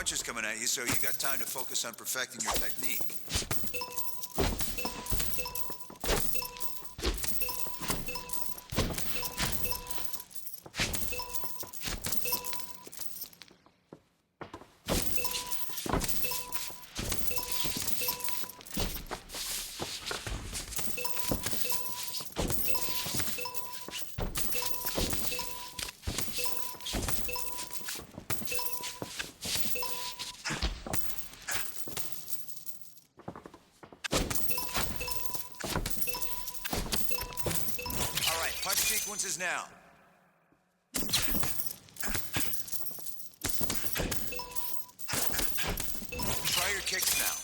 punches coming at you, so you got time to focus on perfecting your technique. Punch sequences now. Try your kicks now.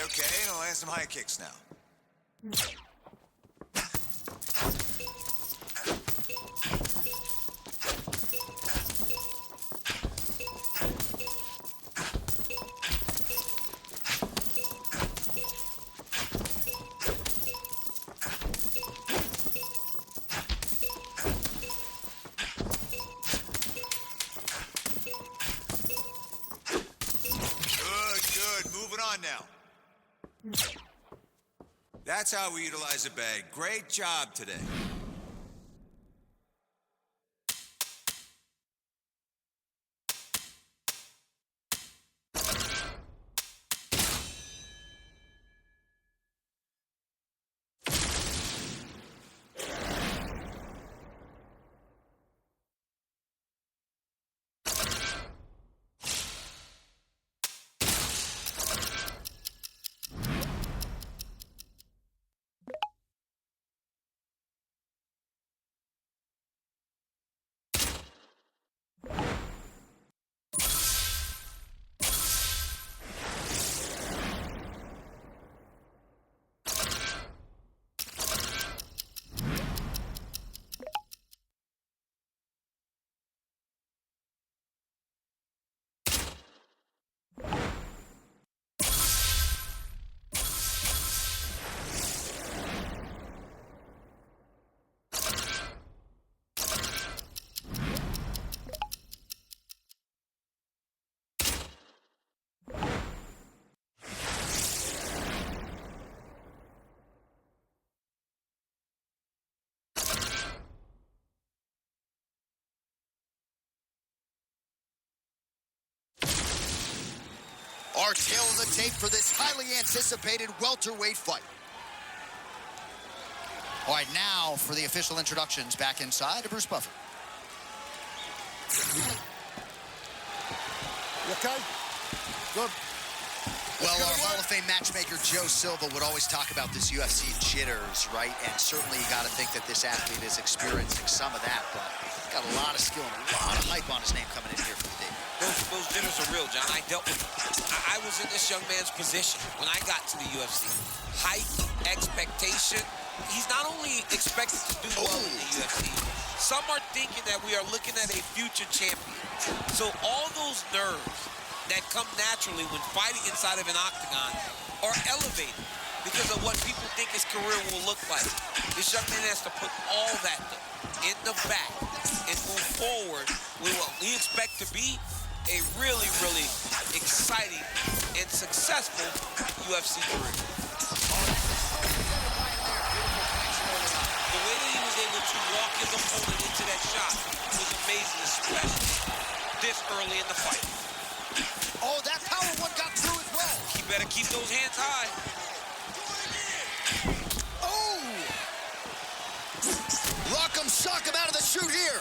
Okay, now land some high kicks now. Good, moving on now. That's how we utilize a bag. Great job today. Our tale of the tape for this highly anticipated welterweight fight. All right, now for the official introductions. Back inside to Bruce Buffer. You okay? Good. Well, our Hall of Fame matchmaker Joe Silva would always talk about this UFC jitters, right? And certainly you got to think that this athlete is experiencing some of that, but got a lot of skill and a lot of hype on his name coming in here for the debut. Those jitters are real, John. I dealt with them. I was in this young man's position when I got to the UFC. Hype, expectation. He's not only expected to do well in the UFC, some are thinking that we are looking at a future champion. So all those nerves that come naturally when fighting inside of an octagon are elevated because of what people think his career will look like. This young man has to put all that in the back and move forward with what we expect to be a really, really exciting and successful UFC career. The way that he was able to walk his opponent into that shot was amazing, especially this early in the fight. Oh, that power one got through as well. He better keep those hands high. Oh! Rock 'em, sock 'em out of the chute here.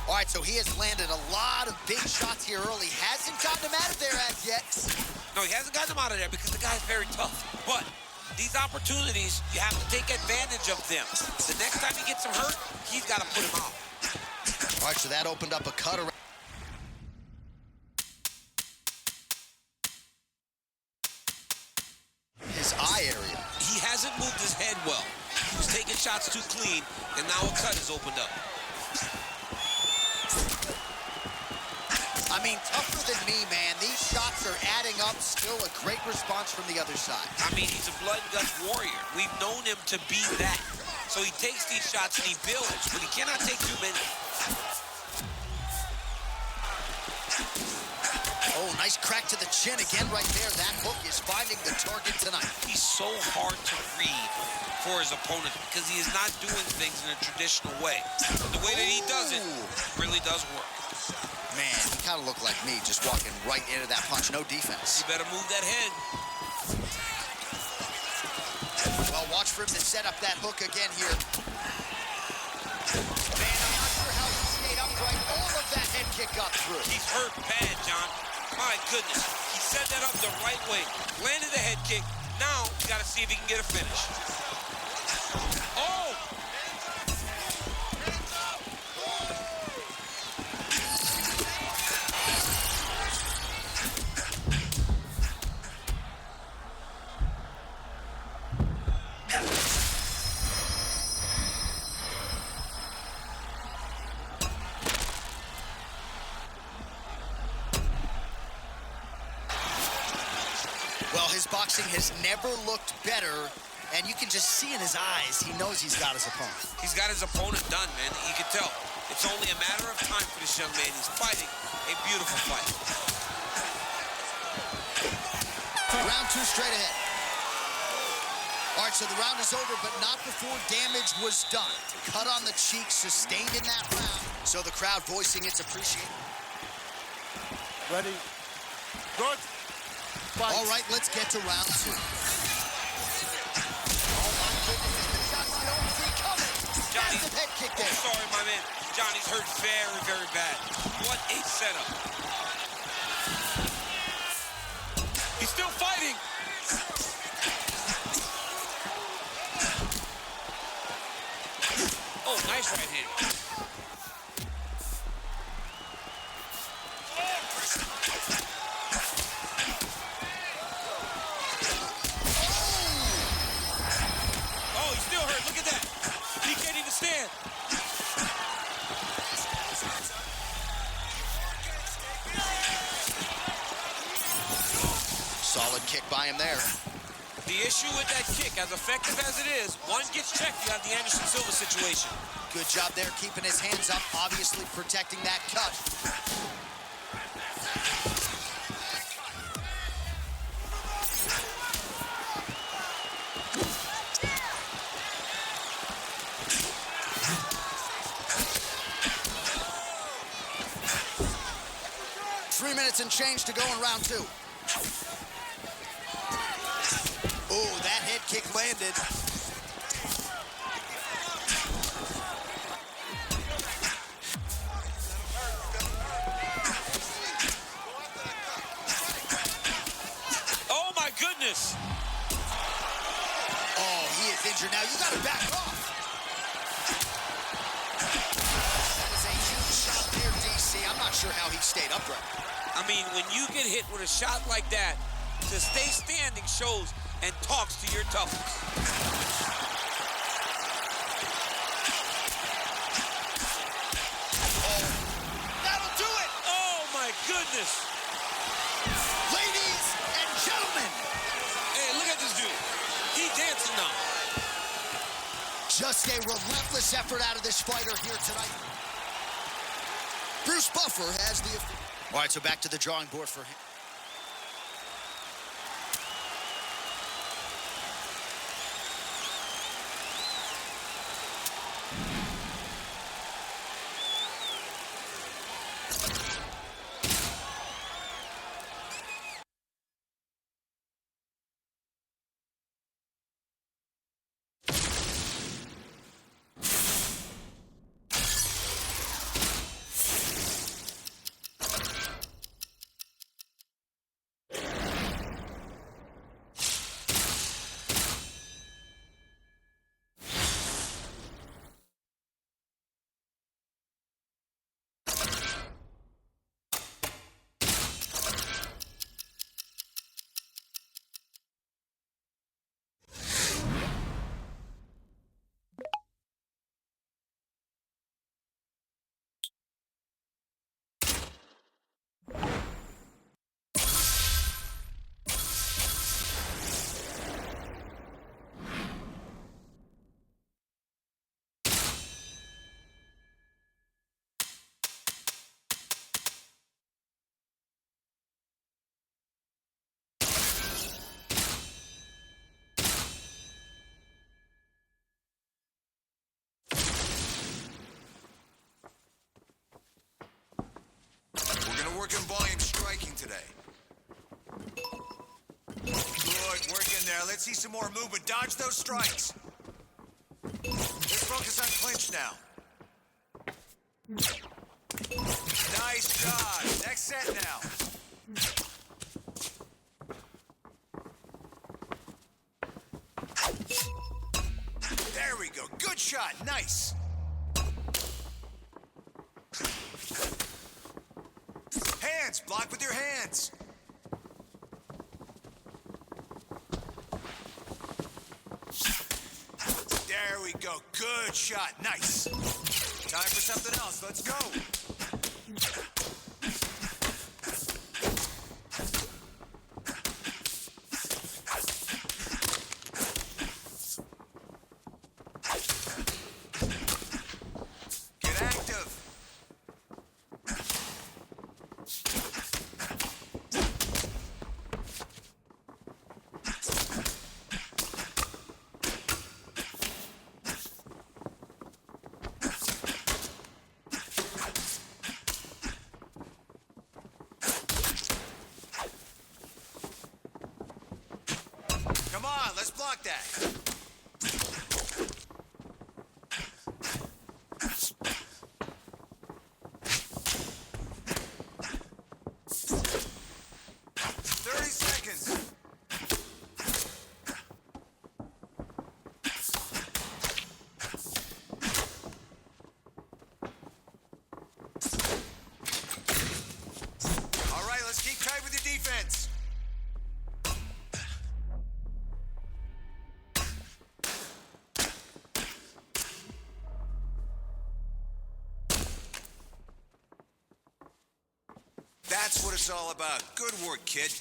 All right, so he has landed a lot of big shots here early. Hasn't gotten him out of there as yet. No, he hasn't gotten him out of there because the guy's very tough. But these opportunities, you have to take advantage of them. The next time he gets him hurt, he's got to put him out. All right, so that opened up a cut around his eye area. He hasn't moved his head well. He was taking shots too clean, and now a cut has opened up. I mean, tougher than me, man. These shots are adding up. Still a great response from the other side. I mean, he's a blood and guts warrior. We've known him to be that. So he takes these shots and he builds, but he cannot take too many. Oh, nice crack to the chin again right there. That hook is finding the target tonight. He's so hard to read for his opponent because he is not doing things in a traditional way. But the way that he does it really does work. Man, he kind of looked like me, just walking right into that punch. No defense. You better move that head. Well, watch for him to set up that hook again here. Man, I'm not sure how he stayed upright. All of that head kick got through. He's hurt bad, John. My goodness. He set that up the right way. Landed the head kick. Now, you got to see if he can get a finish. Oh! Well, his boxing has never looked better, and you can just see in his eyes, he knows he's got his opponent. He's got his opponent done, man. You can tell. It's only a matter of time for this young man. He's fighting a beautiful fight. Round 2 straight ahead. All right, so the round is over, but not before damage was done. Cut on the cheek, sustained in that round. So the crowd voicing its appreciation. Ready? Good. Fight. All right, let's get to round 2. Oh, my goodness, it's the shots you don't see coming. Johnny, massive head kick there. Sorry, my man. Johnny's hurt very, very bad. What a setup. He's still fighting. Oh, nice right hand. Oh, he's still hurt. Look at that. He can't even stand. Solid kick by him there. The issue with that kick, as effective as it is, one gets checked, you have the Anderson Silva situation. Good job there, keeping his hands up, obviously protecting that cut. 3 minutes and change to go in round 2. Oh, that head kick landed. Oh, my goodness. Oh, he is injured now. You got to back off. That is a huge shot there, DC. I'm not sure how he stayed upright. I mean, when you get hit with a shot like that, to stay standing shows and talks to your toughness. Oh, that'll do it. Oh, my goodness. Ladies and gentlemen. Hey, look at this dude. He dancing now. Just a relentless effort out of this fighter here tonight. Bruce Buffer has the... All right, so back to the drawing board for him. Working volume striking today. Good, work in there. Let's see some more movement. Dodge those strikes. Let's focus on clinch now. Nice job. Next set now. There we go. Good shot. Nice. Hands. Block with your hands. There we go. Good shot. Nice. Time for something else. Let's go. Get active. Come on, let's block that. Defense. That's what it's all about. Good work, kid.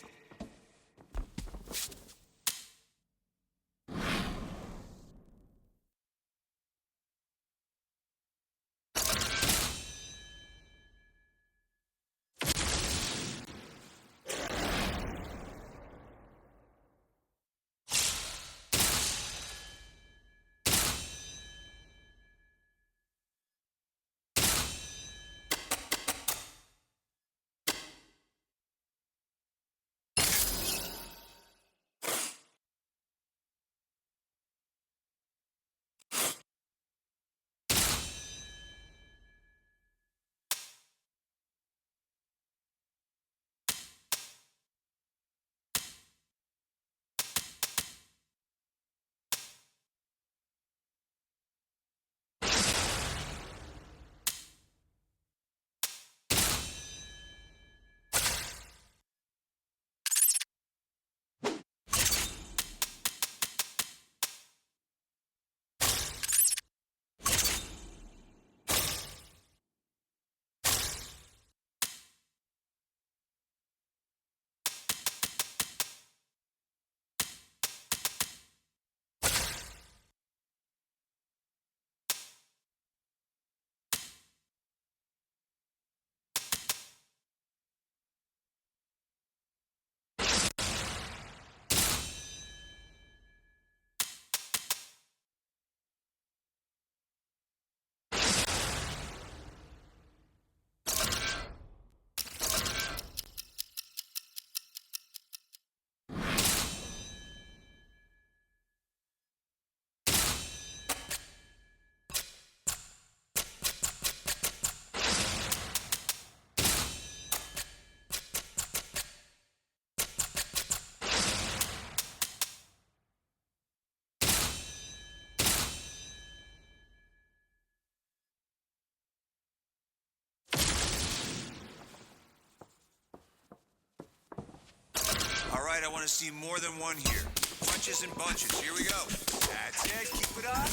All right, I want to see more than one here. Punches and bunches. Here we go. That's it. Keep it up.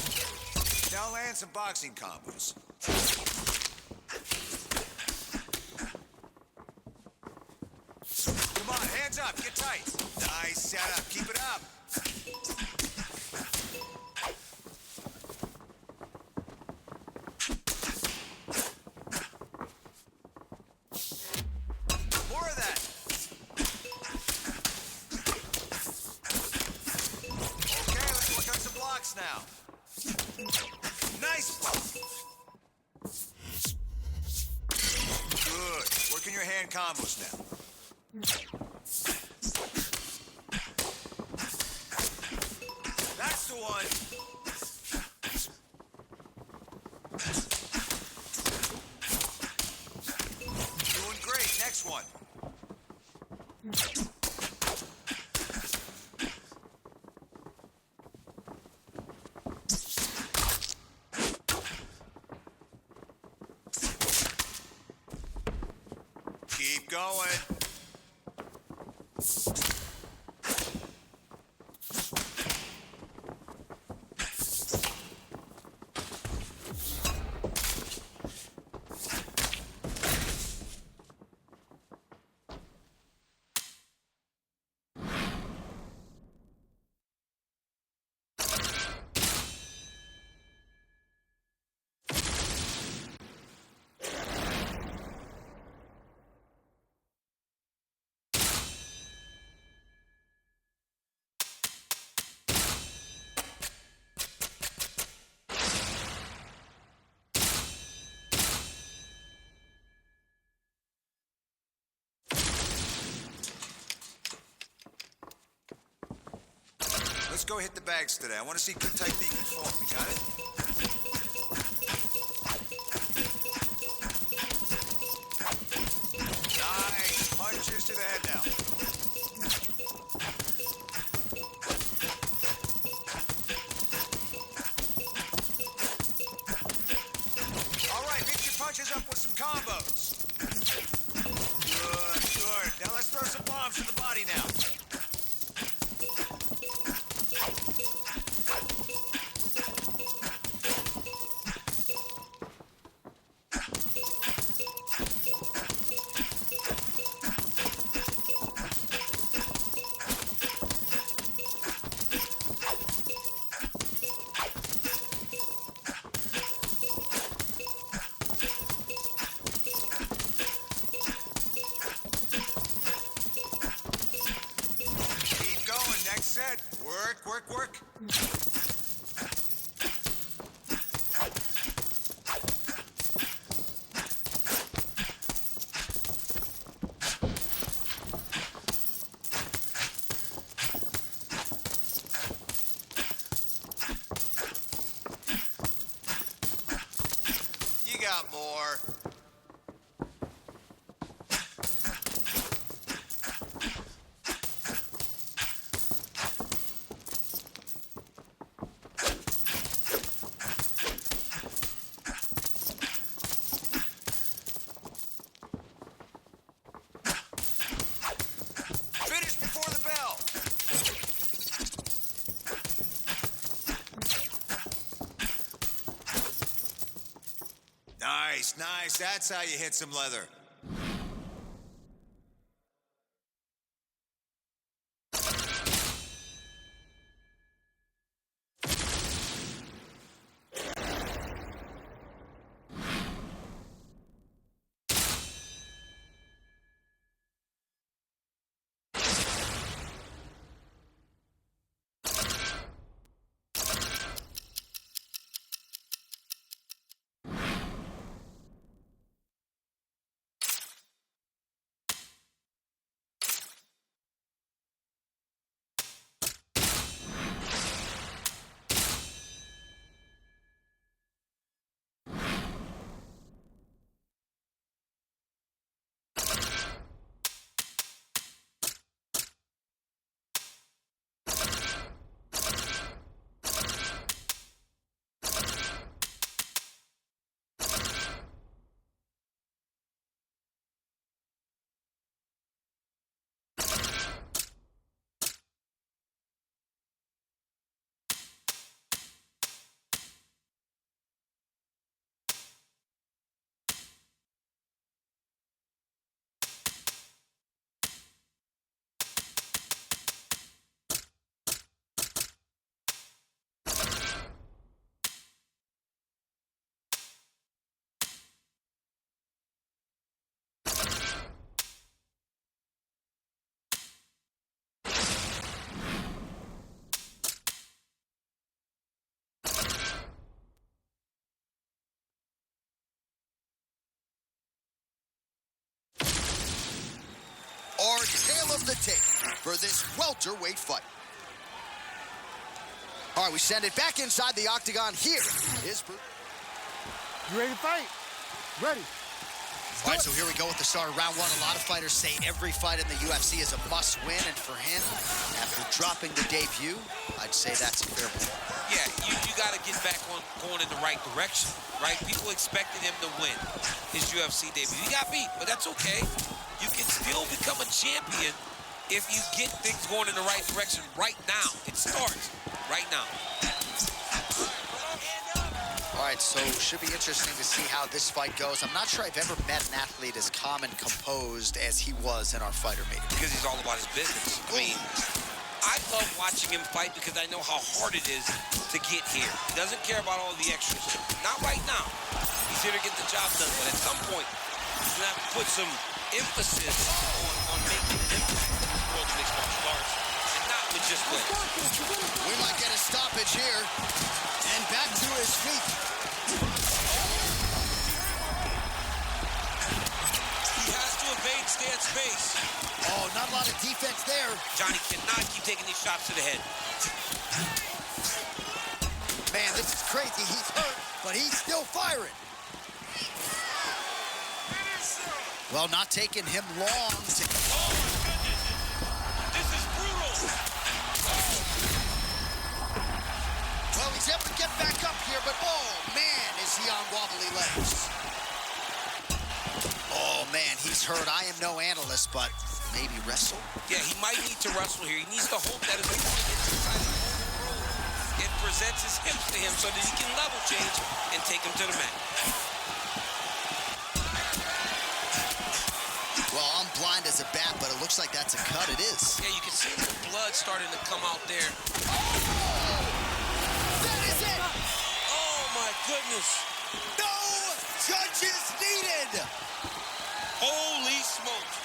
Now land some boxing combos. Come on, hands up. Get tight. Nice setup. Keep it up. More of that. Now. Nice block. Good. Working your hand combos now. That's the one. Doing great. Next one. Keep going. Let's go hit the bags today. I want to see good technique and form. You got it? Nice. Punches to the head now. All right, mix your punches up with some combos. Good, good. Now let's throw some bombs to the body now. Set. Work, work, work. You got more. Nice, nice. That's how you hit some leather. of the tape for this welterweight fight. All right, we send it back inside the octagon. Here is Bruce. You ready to fight? Ready. All right, so here we go with the start of round one. A lot of fighters say every fight in the UFC is a must-win, and for him, after dropping the debut, I'd say that's a fair point. Yeah, you got to get back on going in the right direction, right? People expected him to win his UFC debut. He got beat, but that's okay. You can still become a champion if you get things going in the right direction right now. It starts right now. All right, so should be interesting to see how this fight goes. I'm not sure I've ever met an athlete as calm and composed as he was in our fighter meeting. Because he's all about his business. I mean, I love watching him fight because I know how hard it is to get here. He doesn't care about all the extras. Not right now. He's here to get the job done, but at some point, he's going to have to put some emphasis on making an impact in this world of mixed martial arts, and not with just wins. We might get a stoppage here, and back to his feet. He has to evade, stay at space. Oh, not a lot of defense there. Johnny cannot keep taking these shots to the head. Man, this is crazy. He's hurt, but he's still firing. Well, not taking him long to... Oh, my goodness. This is brutal. Well, he's able to get back up here, but oh, man, is he on wobbly legs. Oh, man, he's hurt. I am no analyst, but maybe wrestle? Yeah, he might need to wrestle here. He needs to hope that his opponent gets inside the rope. It presents his hips to him so that he can level change and take him to the mat. Well, I'm blind as a bat, but it looks like that's a cut. It is. Yeah, you can see the blood starting to come out there. That is it! Oh, my goodness. No judges needed! Holy smokes.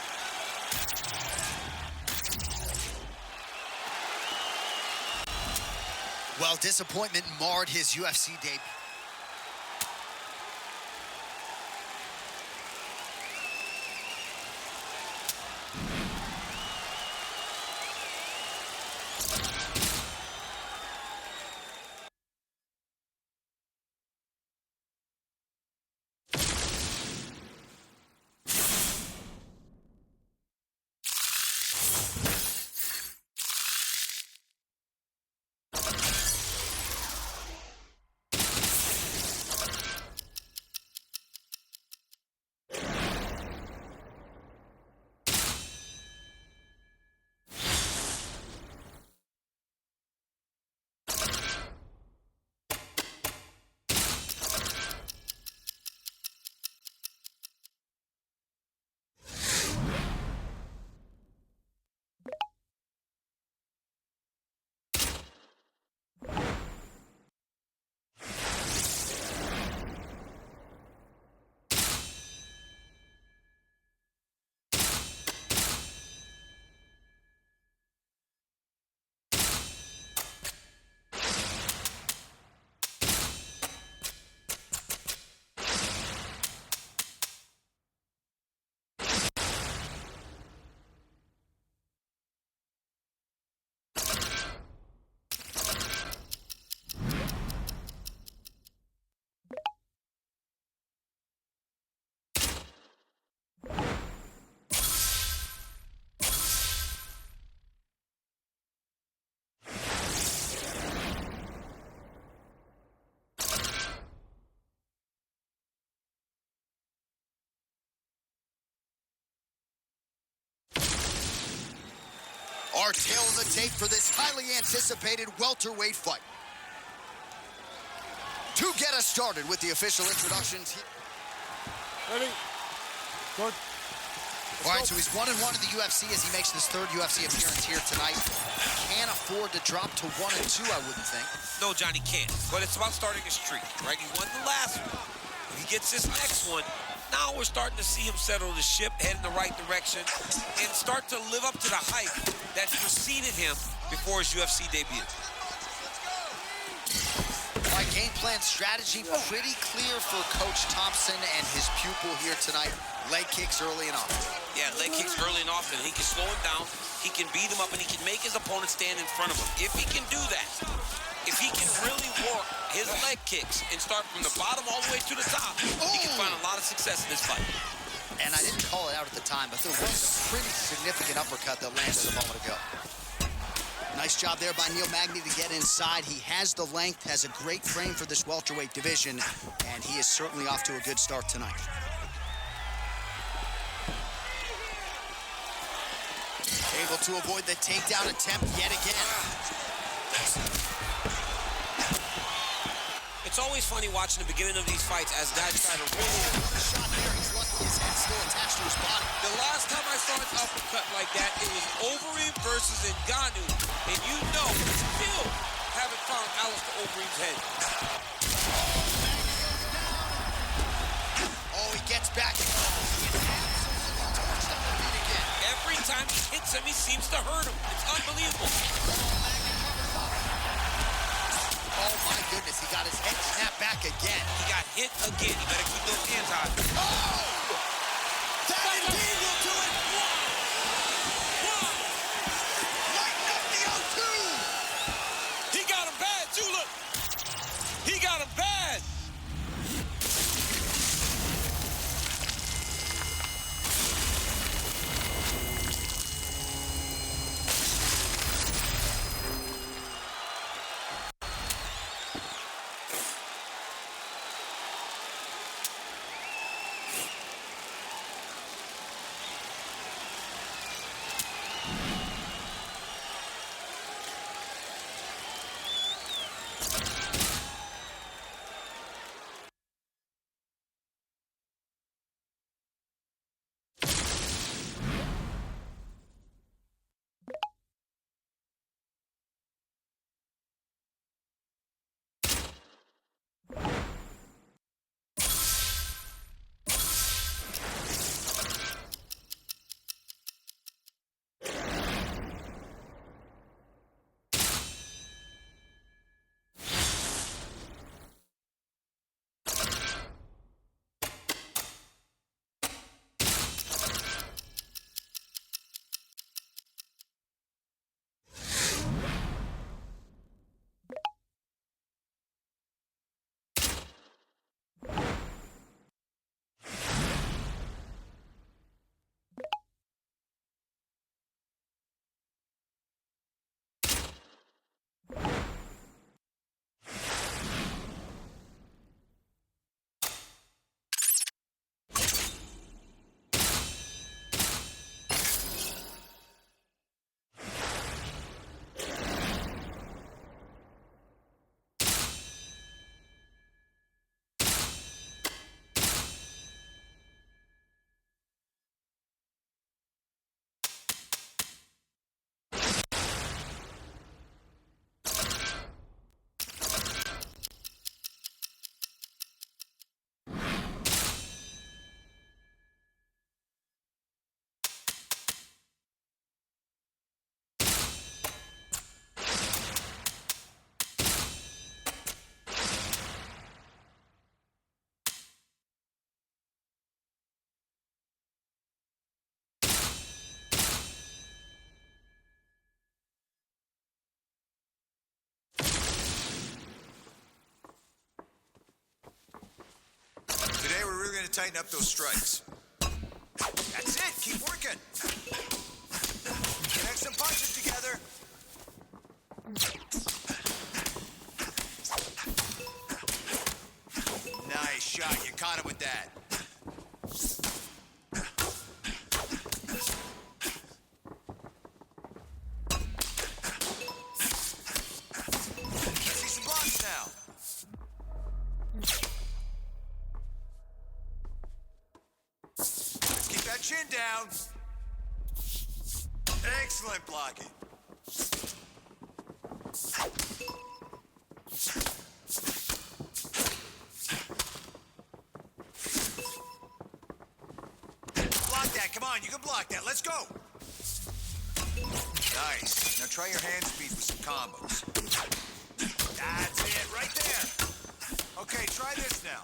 Well, disappointment marred his UFC debut. Our tail of the tape for this highly anticipated welterweight fight. To get us started with the official introductions. Ready? Good. All right, so he's 1-1 in the UFC as he makes his third UFC appearance here tonight. Can't afford to drop to 1-2, I wouldn't think. No, Johnny can't. But it's about starting a streak, right? He won the last one. If he gets this next one, now we're starting to see him settle the ship, head in the right direction, and start to live up to the hype that preceded him before his UFC debut. My game plan strategy pretty clear for Coach Thompson and his pupil here tonight. Leg kicks early and often. Yeah, leg kicks early and often. He can slow him down, he can beat him up, and he can make his opponent stand in front of him. If he can do that, if he can really work his leg kicks and start from the bottom all the way to the top, he can find a lot of success in this fight. And I didn't call it out at the time, but there was a pretty significant uppercut that landed a moment ago. Nice job there by Neil Magny to get inside. He has the length, has a great frame for this welterweight division, and he is certainly off to a good start tonight. Able to avoid the takedown attempt yet again. It's always funny watching the beginning of these fights as guys try to really... Another shot there. He's lucky his head's still attached to his body. The last time I saw an uppercut like that, it was Overeem versus Ngannou. And you know, still haven't found Alistair Overeem's head. Oh, he gets back. He absolutely torched up the feet again. Every time he hits him, he seems to hurt him. It's unbelievable. Oh, my goodness. He got his head snapped back again. He got hit again. You better keep those hands high. Oh! That indeed will do it. Lighten up the O2. He got him bad, too, look. He got him bad. Today, we're really going to tighten up those strikes. That's it. Keep working. Connect some punches together. Nice shot. You caught him with that. Let's see some blocks now. Keep that chin down. Excellent blocking. Block that. Come on, you can block that. Let's go. Nice. Now try your hand speed with some combos. That's it, right there. Okay, try this now.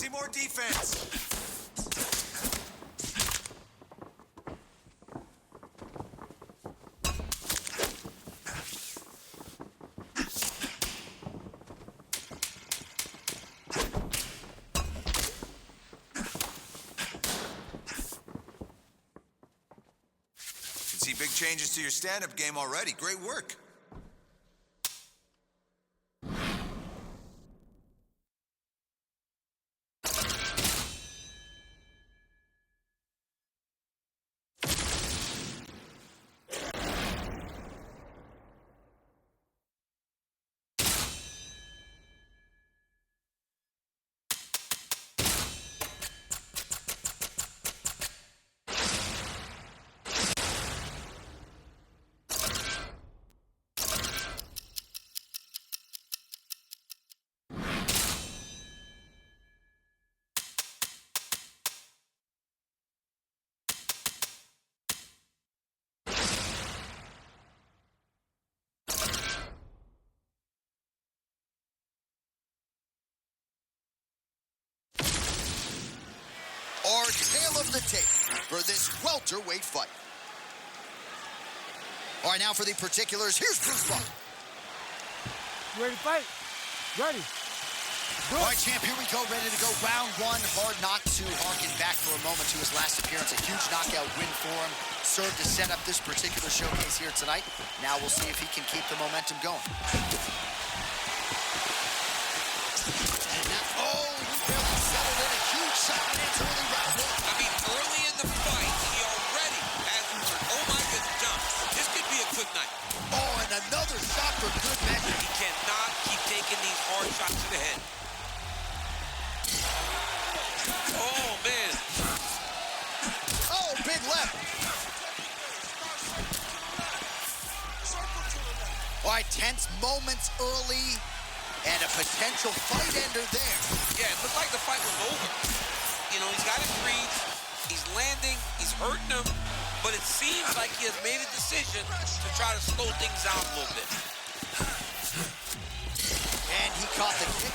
see more defense. See big changes to your stand-up game already. Great work. Our tale of the tape for this welterweight fight. All right, now for the particulars, here's Bruce Buck. You ready to fight? Ready. All right, champ, here we go, ready to go. Round one, hard not to harken back for a moment to his last appearance. A huge knockout win for him. Served to set up this particular showcase here tonight. Now we'll see if he can keep the momentum going. And now, oh, he barely settled in. A huge shot in his early round one. I mean, early in the fight, he already has learned, oh my goodness, John, this could be a quick night. Oh, and another shot for good measure. He cannot keep taking these hard shots to the head. Oh, man. Oh, big left. All right, tense moments early, and a potential fight ender there. Yeah, it looked like the fight was over. You know, he's got his reads, he's landing, he's hurting him, but it seems like he has made a decision to try to slow things down a little bit. And he caught the kick.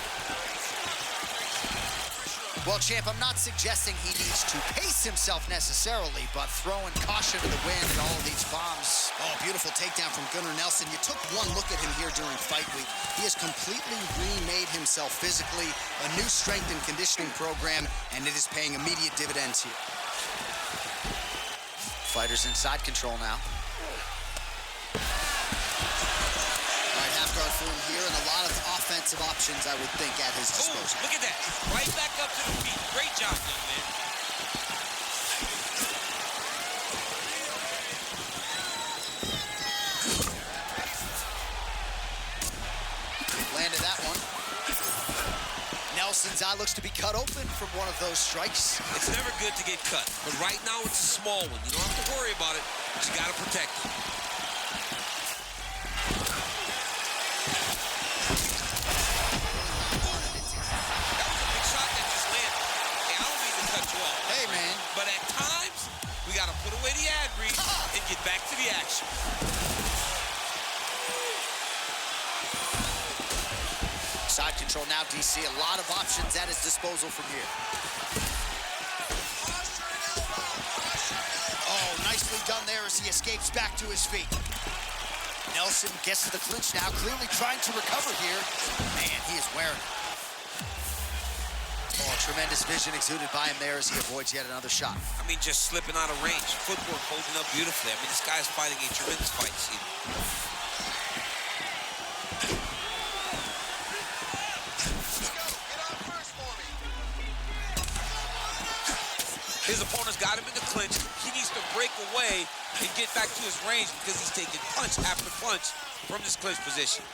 Well, champ, I'm not suggesting he needs to pace himself necessarily, but throwing caution to the wind and all of these bombs. Oh, beautiful takedown from Gunnar Nelson. You took one look at him here during fight week. He has completely remade himself physically, a new strength and conditioning program, and it is paying immediate dividends here. Fighter's in side control now. Guard for him here, and a lot of offensive options, I would think, at his disposal. Ooh, look at that. Right back up to the feet. Great job, young man. Landed that one. Nelson's eye looks to be cut open from one of those strikes. It's never good to get cut, but right now it's a small one. You don't have to worry about it, but you got to protect it. Hey, man. But at times, we got to put away the ad read and get back to the action. Side control now, DC. A lot of options at his disposal from here. Oh, nicely done there as he escapes back to his feet. Nelson gets to the clinch now, clearly trying to recover here. Man, he is wearing it. Oh, tremendous vision exuded by him there as he avoids yet another shot. I mean, just slipping out of range. Footwork holding up beautifully. I mean, this guy's fighting a tremendous fight this evening. His opponent's got him in the clinch. He needs to break away and get back to his range because he's taking punch after punch from this clinch position.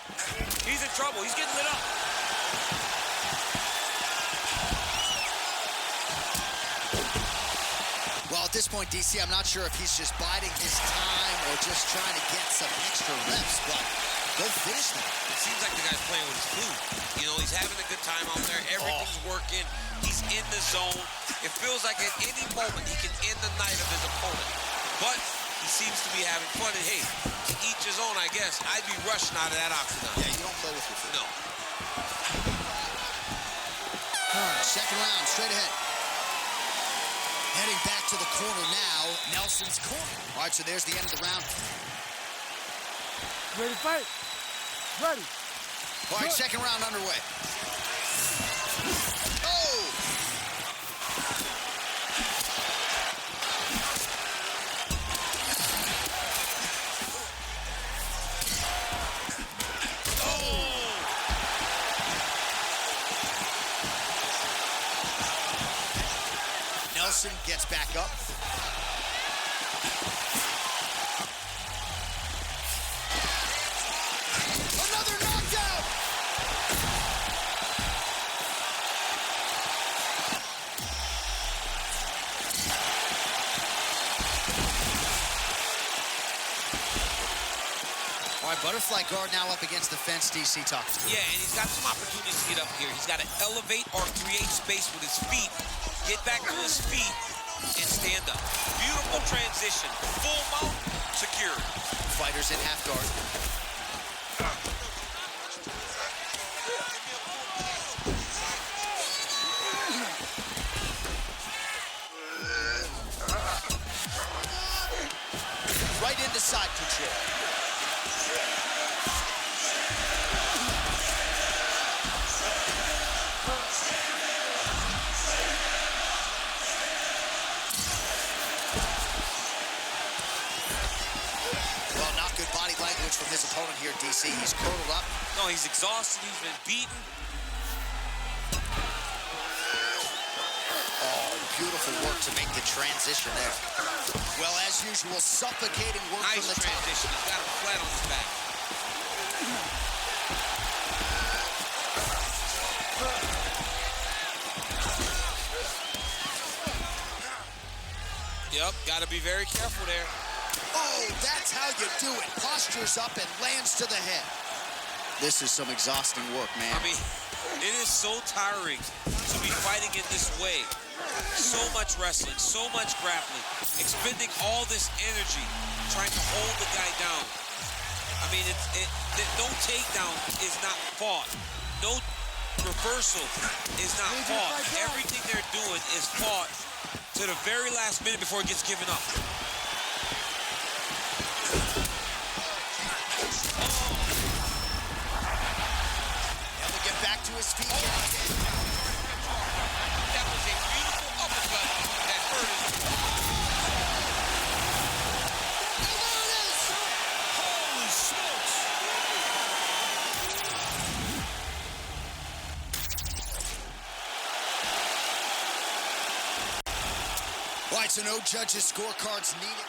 He's in trouble. He's getting lit up. Well, at this point, DC, I'm not sure if he's just biding his time or just trying to get some extra reps, but go finish them. It seems like the guy's playing with his food. You know, he's having a good time out there. Everything's working. He's in the zone. It feels like at any moment he can end the night of his opponent. But he seems to be having fun. And hey, to each his own, I guess. I'd be rushing out of that octagon. Yeah, you don't play with your food. No. Second round, straight ahead. Heading back to the corner now. Nelson's corner. All right, so there's the end of the round. Ready to fight? Ready. All right, second round underway. Oh! Nelson gets back up. Another knockdown! All right, butterfly guard now up against the fence. DC talks to him. Yeah, and he's got some opportunities to get up here. He's got to elevate or create space with his feet, get back to his feet, and stand up. Beautiful transition. Full mount, secured. Fighters in half guard. Right into side control. Well, not good body language from his opponent here, DC. He's curled up. No, he's exhausted. He's been beaten. Oh, beautiful work to make the transition there. Well, as usual, suffocating work Nice from the top. transition. He's got him flat on his back. Yep, got to be very careful there. Oh, that's how you do it. Postures up and lands to the head. This is some exhausting work, man. I mean, it is so tiring to be fighting in this way. So much wrestling, so much grappling, expending all this energy trying to hold the guy down. I mean, no takedown is not fought. No reversal is not fought. Everything they're doing is fought to the very last minute before it gets given up. Able to get back to his feet. That was a beautiful uppercut that hurt his. There it is! Holy smokes! All right, so no judges' scorecards needed.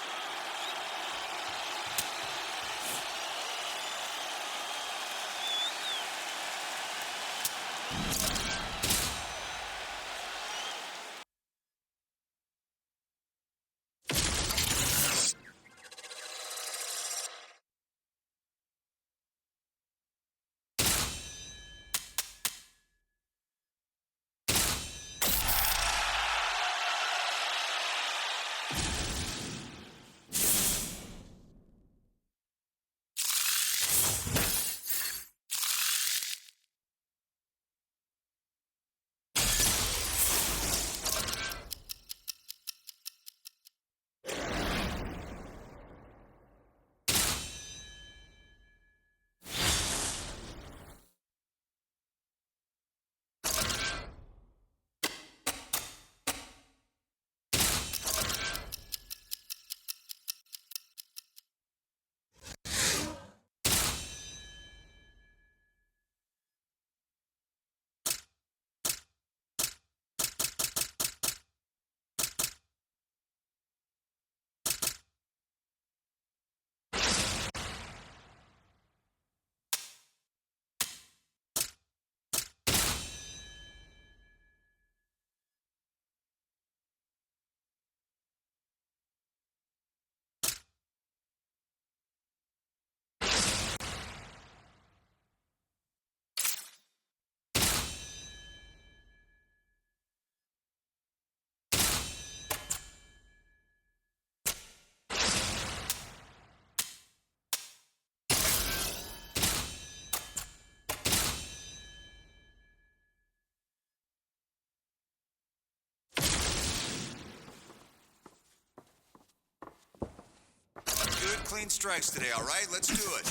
clean strikes today, all right? Let's do it.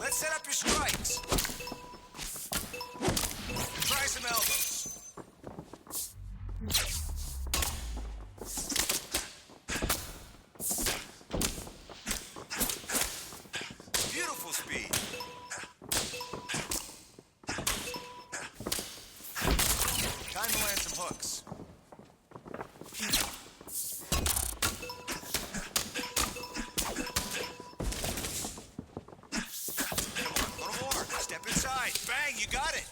Let's set up your strikes. Try some elbows. Beautiful speed. Time to land some hooks. Bang, you got it.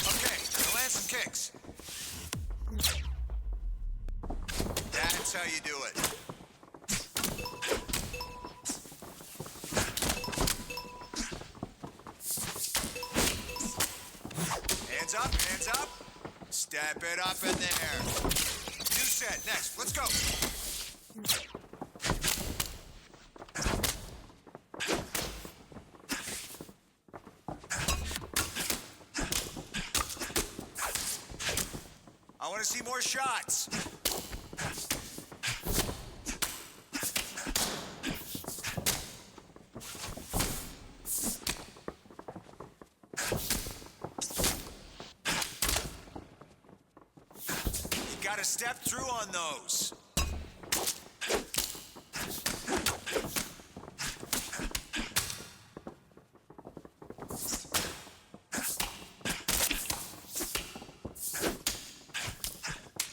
Okay, now land some kicks. That's how you do it. Hands up, hands up. Step it up in there. New set, next, let's go. I want to see more shots. You got to step through on those.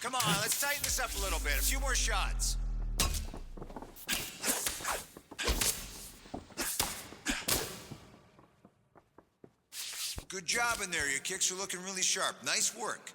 Come on, let's tighten this up a little bit. A few more shots. Good job in there. Your kicks are looking really sharp. Nice work.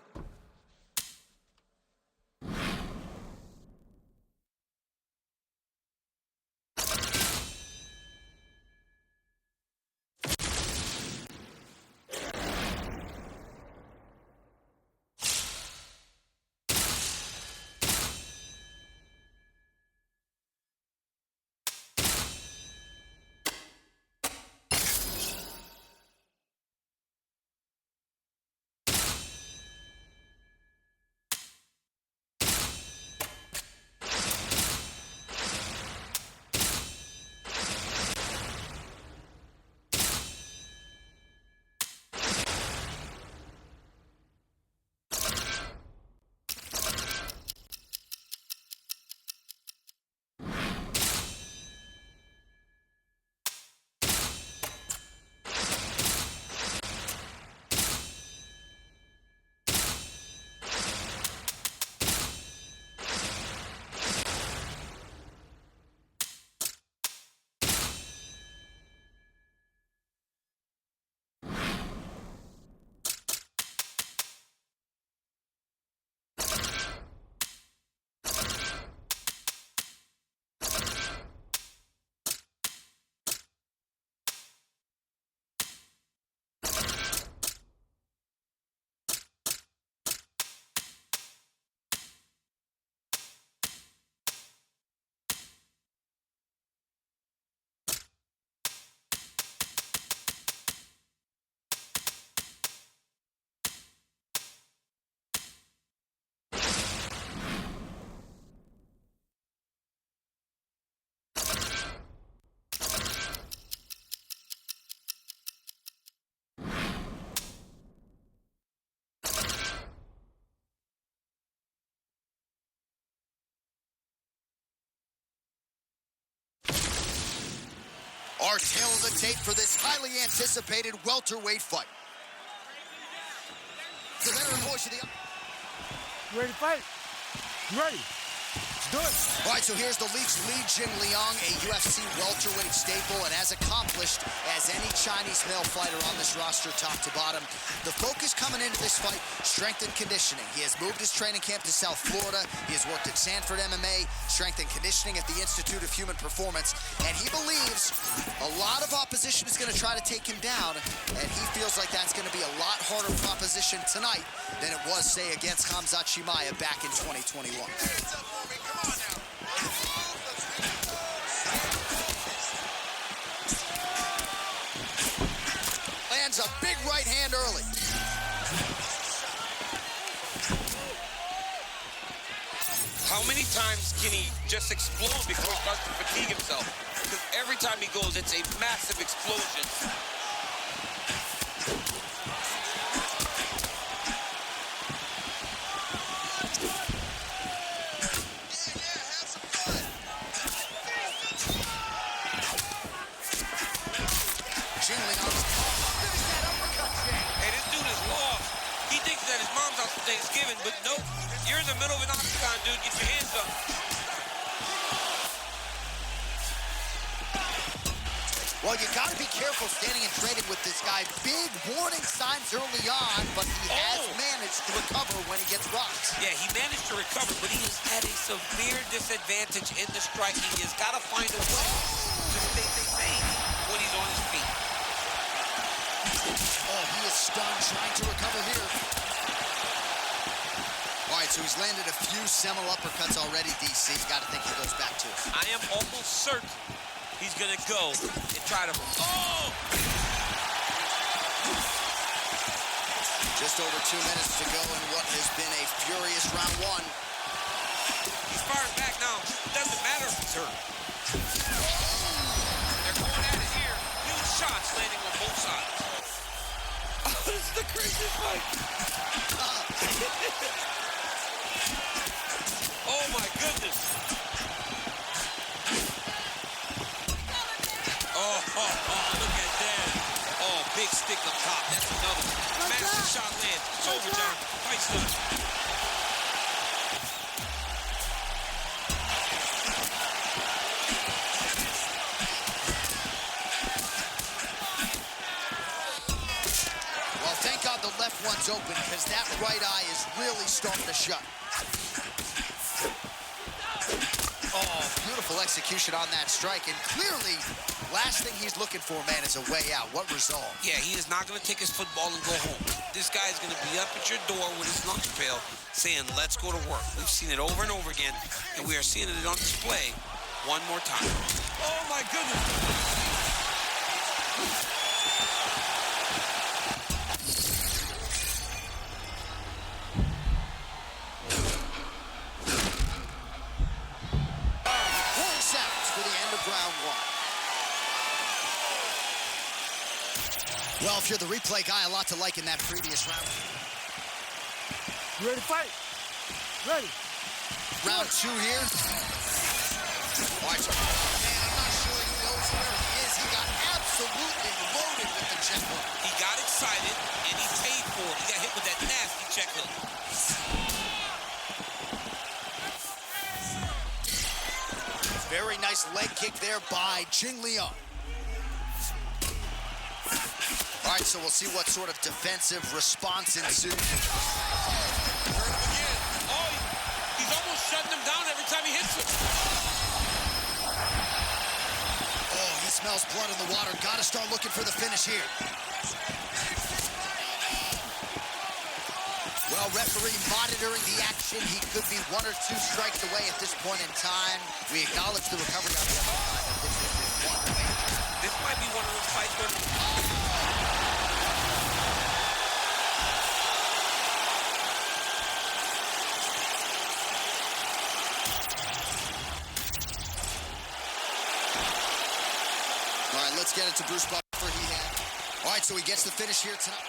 Our tail of the tape for this highly anticipated welterweight fight. The veteran voice of the... You ready to fight? You ready? Let's do it. All right, so here's the Leafs' Li Jinliang, a UFC welterweight staple, and as accomplished as any Chinese male fighter on this roster, top to bottom. The focus coming into this fight, strength and conditioning. He has moved his training camp to South Florida. He has worked at Sanford MMA, strength and conditioning at the Institute of Human Performance, and he believes a lot of opposition is going to try to take him down, and he feels like that's going to be a lot harder proposition tonight than it was, say, against Khamzat Chimaev back in 2021. Lands a big right hand early. How many times can he just explode before he starts to fatigue himself? Because every time he goes, it's a massive explosion. Hey, this dude is lost. He thinks that his mom's out for Thanksgiving, but nope. You're in the middle of an octagon, dude. Get your hands up. Well, you got to be careful standing and trading with this guy. Big warning signs early on, but he has managed to recover when he gets rocked. Yeah, he managed to recover, but he is at a severe disadvantage in the striking. He has got to find a way to stay safe when he's on his feet. Oh, he is stunned, trying to recover here. All right, so he's landed a few seminal uppercuts already, DC. You got to think he goes back to it. I am almost certain he's going to go and try to... Oh! Just over 2 minutes to go in what has been a furious round one. He's firing back now. It doesn't matter if he's hurt. They're going at it here. Huge shots landing on both sides. Oh, this is the craziest fight. Oh, my goodness. Oh, look at that. Oh, big stick up top. That's another one. Massive shot lands. It's over, John. Fight's done. Well, thank God the left one's open because that right eye is really starting to shut. Oh, beautiful execution on that strike. And clearly, last thing he's looking for, man, is a way out. What resolve? Yeah, he is not going to take his football and go home. This guy is going to be up at your door with his lunch pail saying, let's go to work. We've seen it over and over again, and we are seeing it on display one more time. Oh, my goodness. Well, if you're the replay guy, a lot to like in that previous round. You ready to fight? Ready. Round 2 here. All right, so, man, I'm not sure he knows where he is. He got absolutely loaded with the check hook. He got excited, and he paid for it. He got hit with that nasty check hook. Very nice leg kick there by Jing Leung. All right, so we'll see what sort of defensive response ensues. Hurt him again. Oh, he's almost shutting him down every time he hits him. Oh, he smells blood in the water. Got to start looking for the finish here. Well, referee monitoring the action. He could be 1 or 2 strikes away at this point in time. We acknowledge the recovery on the other side, but this is one way. This might be one of those fights where... All right, let's get it to Bruce Buffer. All right, so he gets the finish here tonight.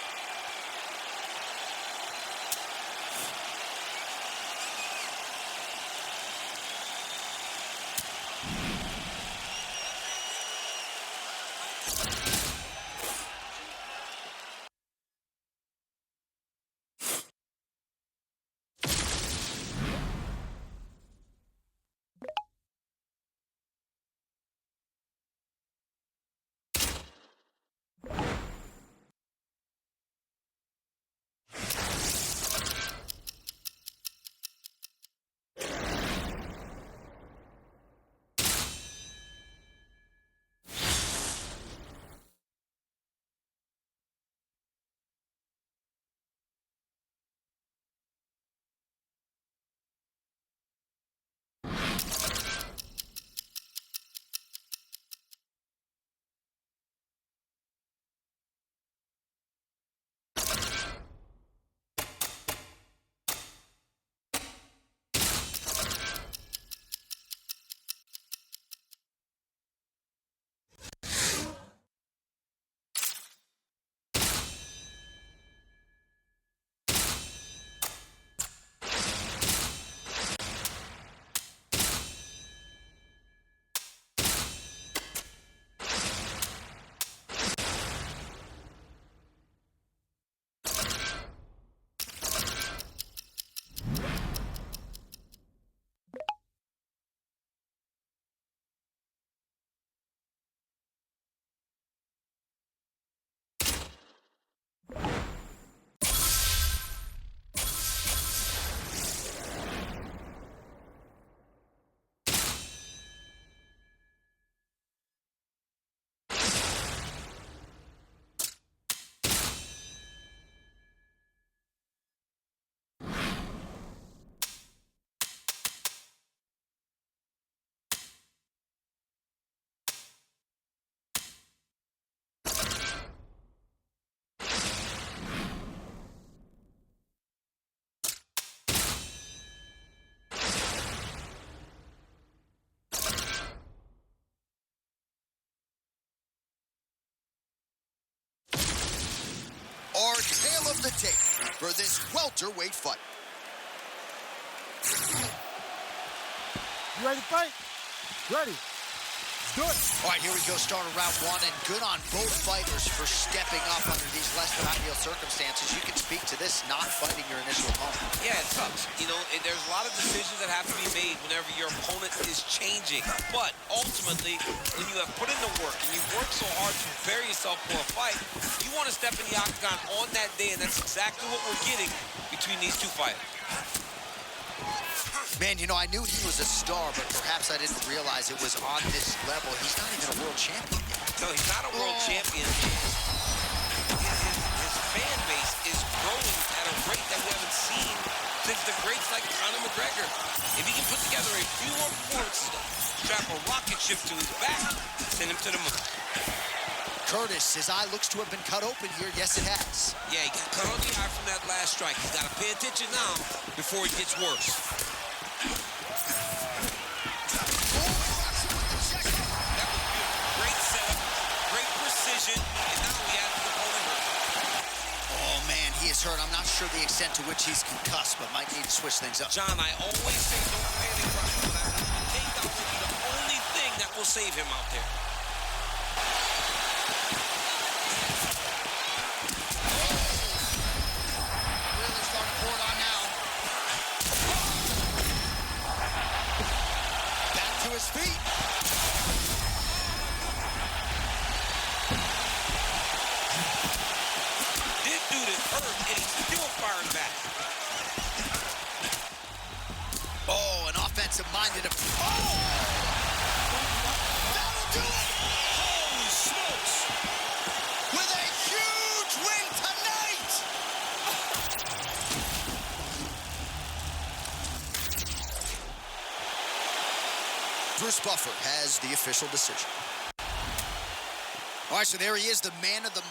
the tape for this welterweight fight. You ready to fight? Ready. Let's do it. All right, here we go, start of round one, and good on both fighters for stepping up under these less than ideal circumstances. You can speak to this, not fighting your initial opponent. Yeah, it sucks. You know, there's a lot of decisions that have to be made whenever your opponent is changing. But ultimately, when you have put in the work and you've worked so hard to prepare yourself for a fight, you want to step in the octagon on that day, and that's exactly what we're getting between these two fighters. Man, you know, I knew he was a star, but perhaps I didn't realize it was on this level. He's not even a world champion yet. No, he's not a world champion. His fan base is growing at a rate that we haven't seen since the greats like Conor McGregor. If he can put together a few more performances, strap a rocket ship to his back, send him to the moon. Curtis, his eye looks to have been cut open here. Yes, it has. Yeah, he got cut on the eye from that last strike. He's got to pay attention now before it gets worse. That was beautiful. Great setup, great precision, and now he has the opponent hurt. Oh, man, he is hurt. I'm not sure the extent to which he's concussed, but might need to switch things up. John, I always say don't panic right, but I think the takedown will be the only thing that will save him out there. Really starting to pour it on now. Back to his feet. This dude is hurt, and he's still firing back. Oh, an offensive-minded. Oh! That'll do it! Holy smokes! With a huge win tonight! Bruce Buffer has the official decision. All right, so there he is, the man of the...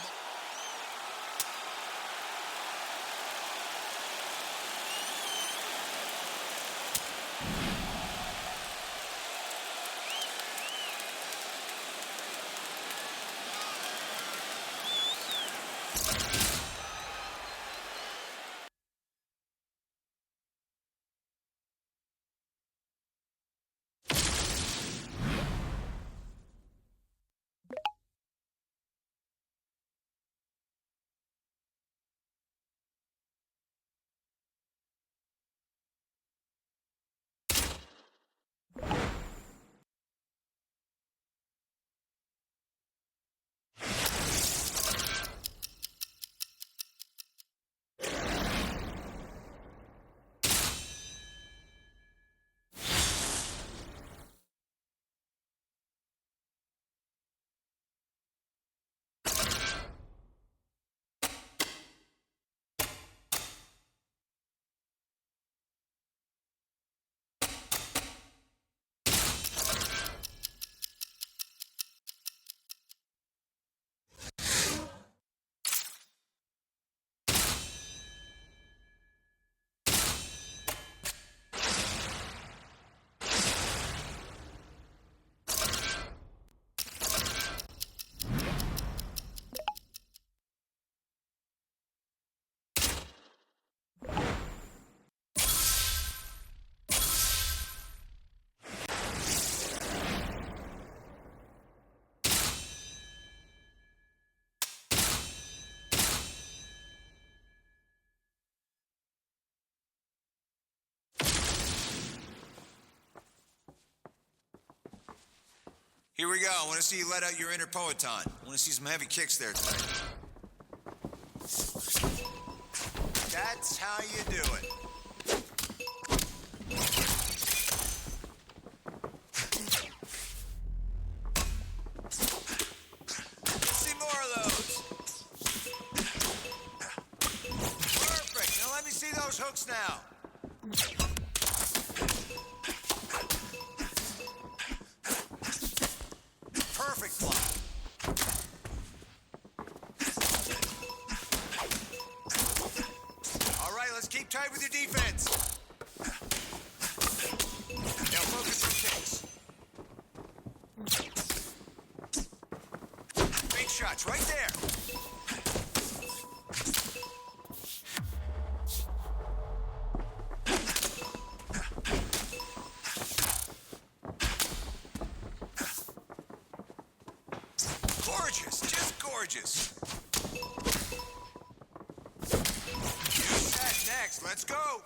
Here we go. I want to see you let out your inner poeton. I want to see some heavy kicks there tonight. That's how you do it. Let's see more of those. Perfect. Now let me see those hooks now. Perfect block. All right, let's keep tight with your defense. Now focus your kicks. Big shots right there. gorgeous. New set next. Let's go.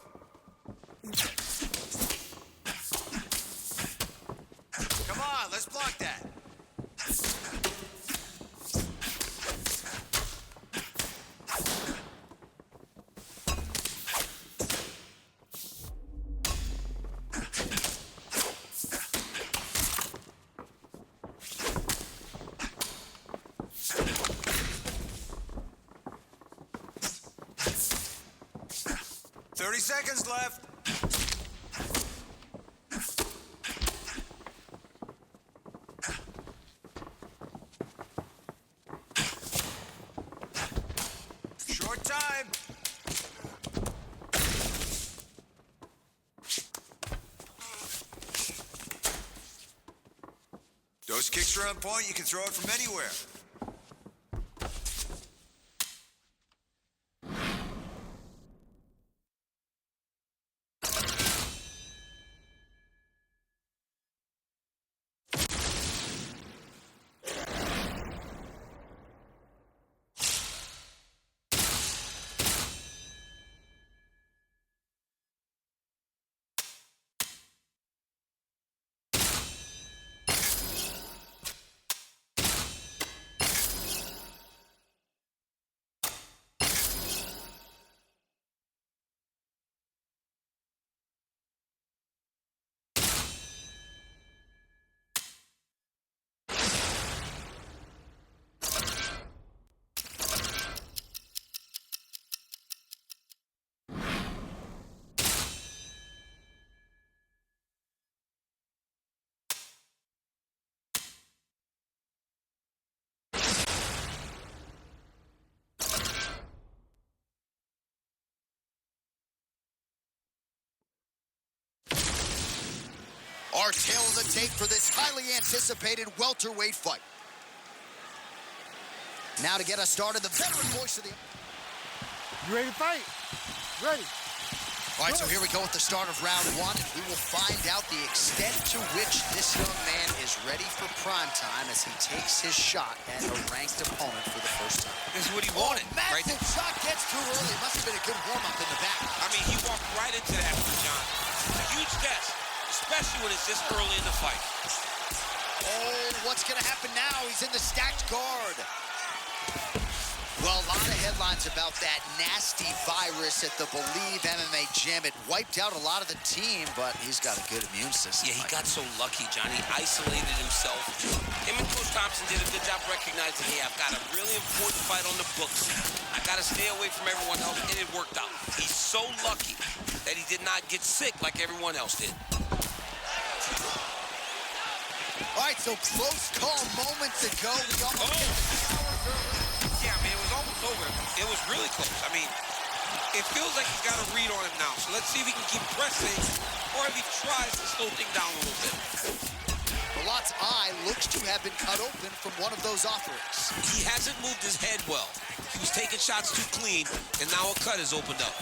Come on, let's block that. Thirty seconds left. Short time. Those kicks are on point. You can throw it from anywhere. Our tail of the tape for this highly anticipated welterweight fight. Now to get us started, the veteran voice of the... You ready to fight? Ready. All right, so here we go with the start of round one, and we will find out the extent to which this young man is ready for prime time as he takes his shot at a ranked opponent for the first time. This is what he wanted, right? Massive shot gets too early. Must have been a good warm-up in the back. I mean, he walked right into that one, John. A huge test, especially when it's this early in the fight. Oh, what's going to happen now? He's in the stacked guard. Well, a lot of headlines about that nasty virus at the Believe MMA gym. It wiped out a lot of the team, but he's got a good immune system. Yeah, he got so lucky, John. He isolated himself. Him and Coach Thompson did a good job recognizing, hey, I've got a really important fight on the books. I got to stay away from everyone else, and it worked out. He's so lucky that he did not get sick like everyone else did. All right, so close call moments ago. We almost hit the hours early. Yeah, I mean, it was almost over. It was really close. I mean, it feels like he's got a read on him now. So let's see if he can keep pressing or if he tries to slow things down a little bit. Malot's eye looks to have been cut open from one of those offerings. He hasn't moved his head well. He was taking shots too clean, and now a cut has opened up.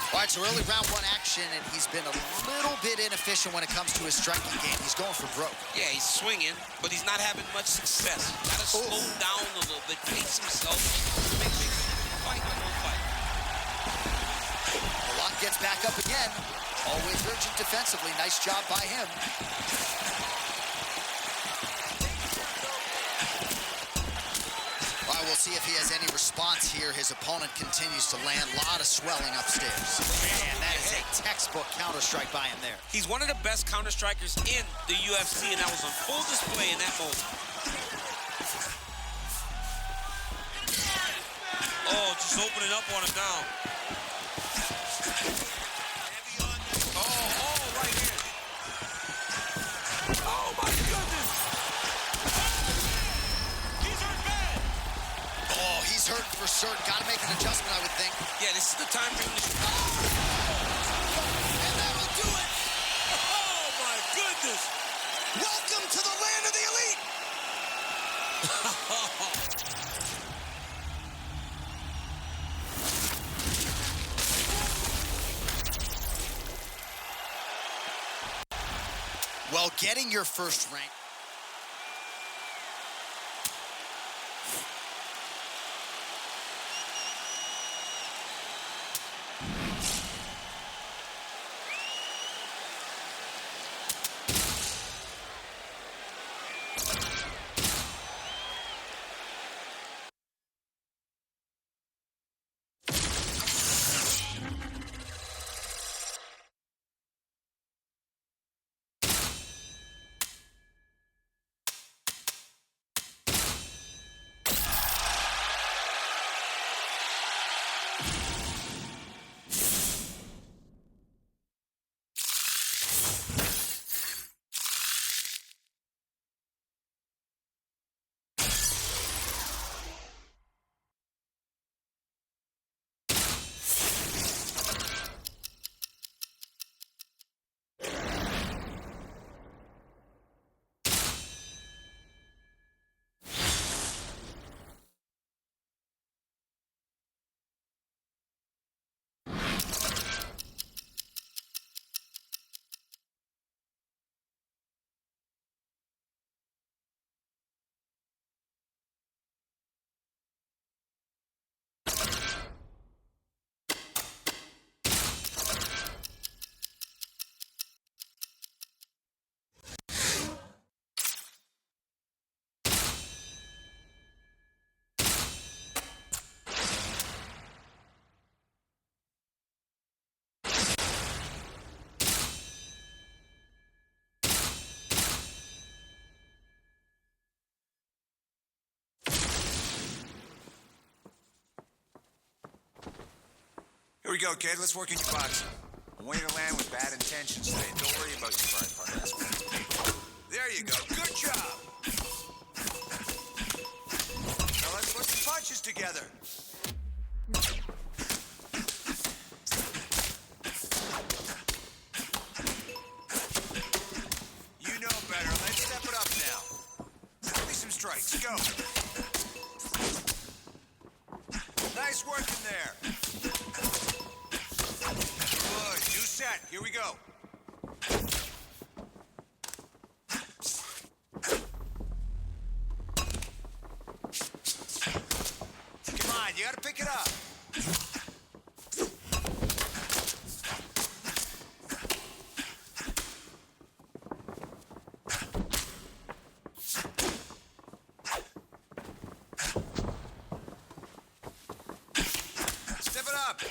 All right, so early round one action, and he's been a little bit inefficient when it comes to his striking game. He's going for broke. Yeah, he's swinging, but he's not having much success. Got to slow down a little bit, pace himself, make things fight the whole fight. Malot gets back up again. Always urgent defensively. Nice job by him. All right, we'll see if he has any response here. His opponent continues to land. A lot of swelling upstairs. Man, that is a textbook counter-strike by him there. He's one of the best counter-strikers in the UFC, and that was on full display in that moment. Oh, just opening up on him now. Oh, right here. Oh, my goodness. He's hurt bad. Oh, he's hurt for certain. Got to make an adjustment, I would think. Yeah, this is the time for him to... And that'll do it. Oh, my goodness. Welcome to the land of the elite. getting your first rank. Here we go, kid. Let's work in your boxing. I want you to land with bad intentions today. Don't worry about your sparring partner. There you go. Good job. Now let's put some punches together. You know better. Let's step it up now. Give me some strikes. Go. Nice work in there. Good. New set. Here we go. Come on, you gotta pick it up. Step it up.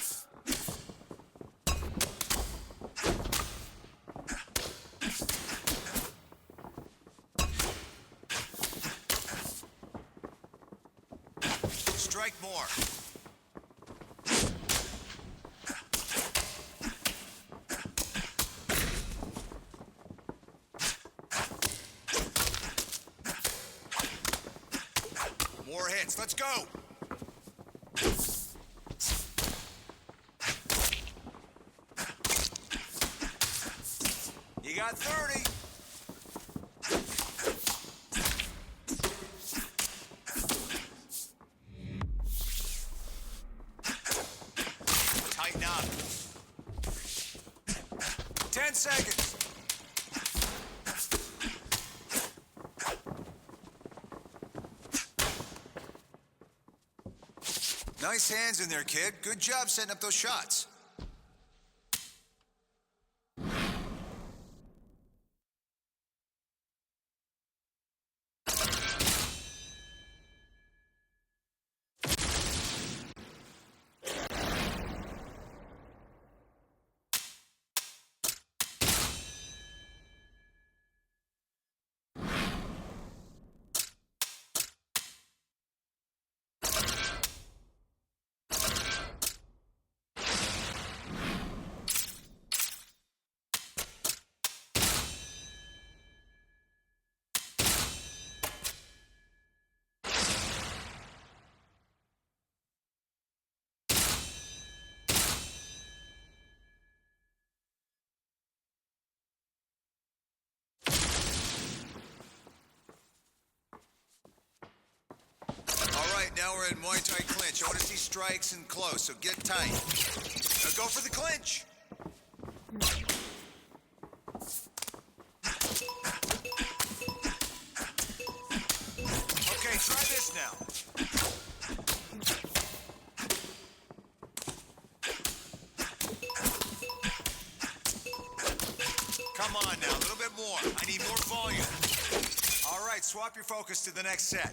Strike more. More hits. Let's go. You got 30. Tighten up. 10 seconds. Nice hands in there, kid. Good job setting up those shots. Now we're in Muay Thai clinch. I want to see strikes and close, so get tight. Now go for the clinch. right, try this now. Come on now, a little bit more. I need more volume. All right, swap your focus to the next set.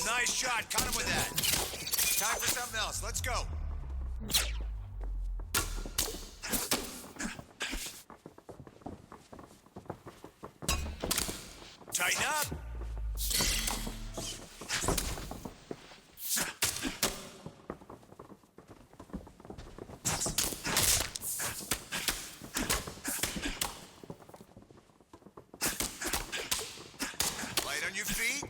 Nice shot, cut him with that. Time for something else, let's go. Tighten up. Light on your feet.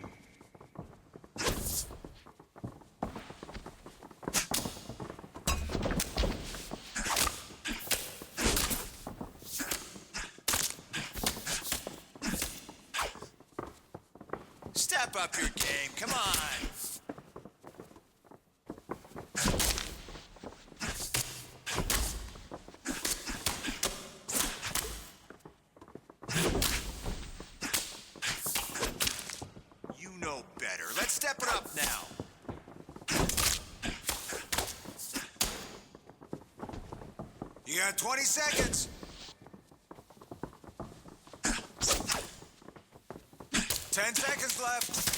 Step up your game, come on. You know better. Let's step it up now. You got 20 seconds. 10 seconds left.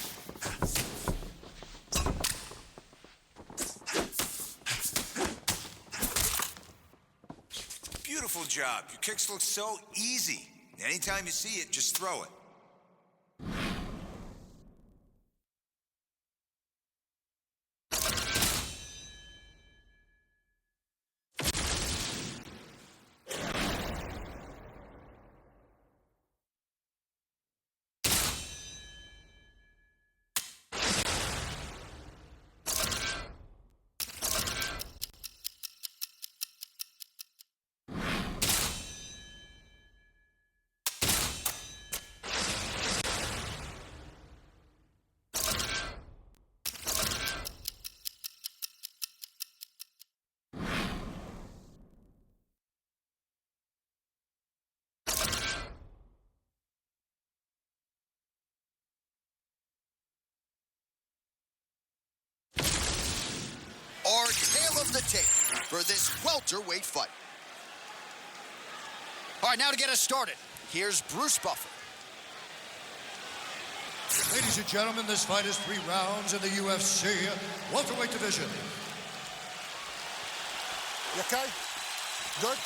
Beautiful job. Your kicks look so easy. Anytime you see it, just throw it. Our tale of the tape for this welterweight fight. All right, now to get us started, here's Bruce Buffer. Ladies and gentlemen, this fight is 3 rounds in the UFC welterweight division. You okay? Good?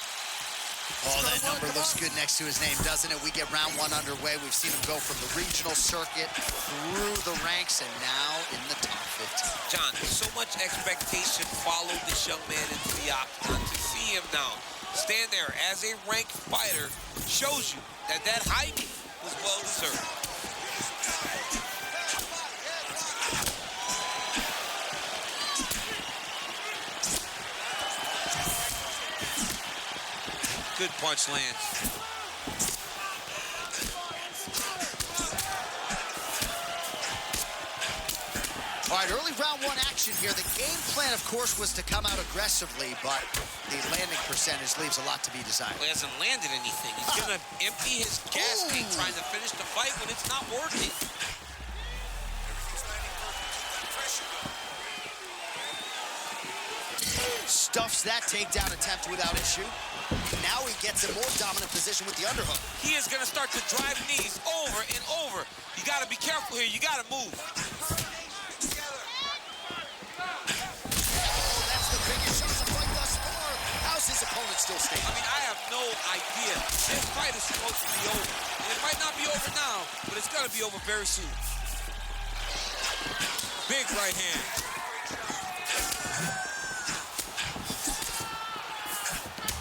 Oh, that number looks good next to his name, doesn't it? We get round 1 underway. We've seen him go from the regional circuit through the ranks and now in the top 15. John, so much expectation followed this young man into the octagon. To see him now stand there as a ranked fighter shows you that that hype was well deserved. Good punch lands. All right, early round 1 action here. The game plan, of course, was to come out aggressively, but the landing percentage leaves a lot to be desired. He hasn't landed anything. He's gonna empty his gas tank trying to finish the fight when it's not working. Stuffs that takedown attempt without issue. Now he gets a more dominant position with the underhook. He is gonna start to drive knees over and over. You gotta be careful here. You gotta move. That's the biggest shot of the fight thus far. How's his opponent still standing? I mean, I have no idea. This fight is supposed to be over. And it might not be over now, but it's gonna be over very soon. Big right hand.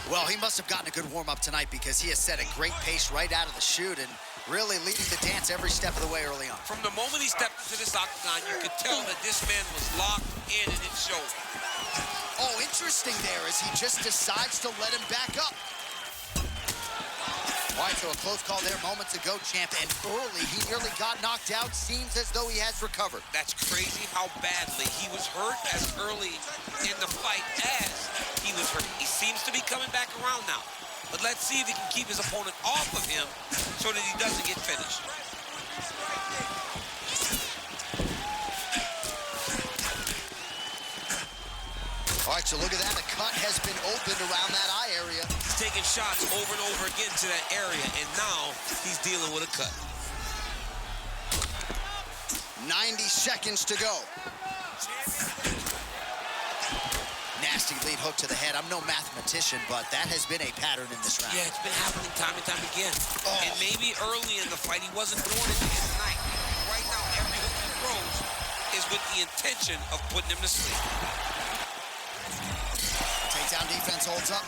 Well, he must have gotten a good warm-up tonight because he has set a great pace right out of the chute and really leading the dance every step of the way early on. From the moment he stepped into this octagon, you could tell that this man was locked in and it showed. Oh, interesting there as he just decides to let him back up. All right, so a close call there moments ago, champ, and early he nearly got knocked out. Seems as though he has recovered. That's crazy how badly he was hurt as early in the fight as he was hurt. He seems to be coming back around now. But let's see if he can keep his opponent off of him so that he doesn't get finished. All right, so look at that. A cut has been opened around that eye area. He's taking shots over and over again to that area, and now he's dealing with a cut. 90 seconds to go. Nasty lead hook to the head. I'm no mathematician, but that has been a pattern in this round. Yeah, it's been happening time and time again. Oh. And maybe early in the fight, he wasn't doing it to end the night. Right now, every hook he throws is with the intention of putting him to sleep. Takedown defense holds up.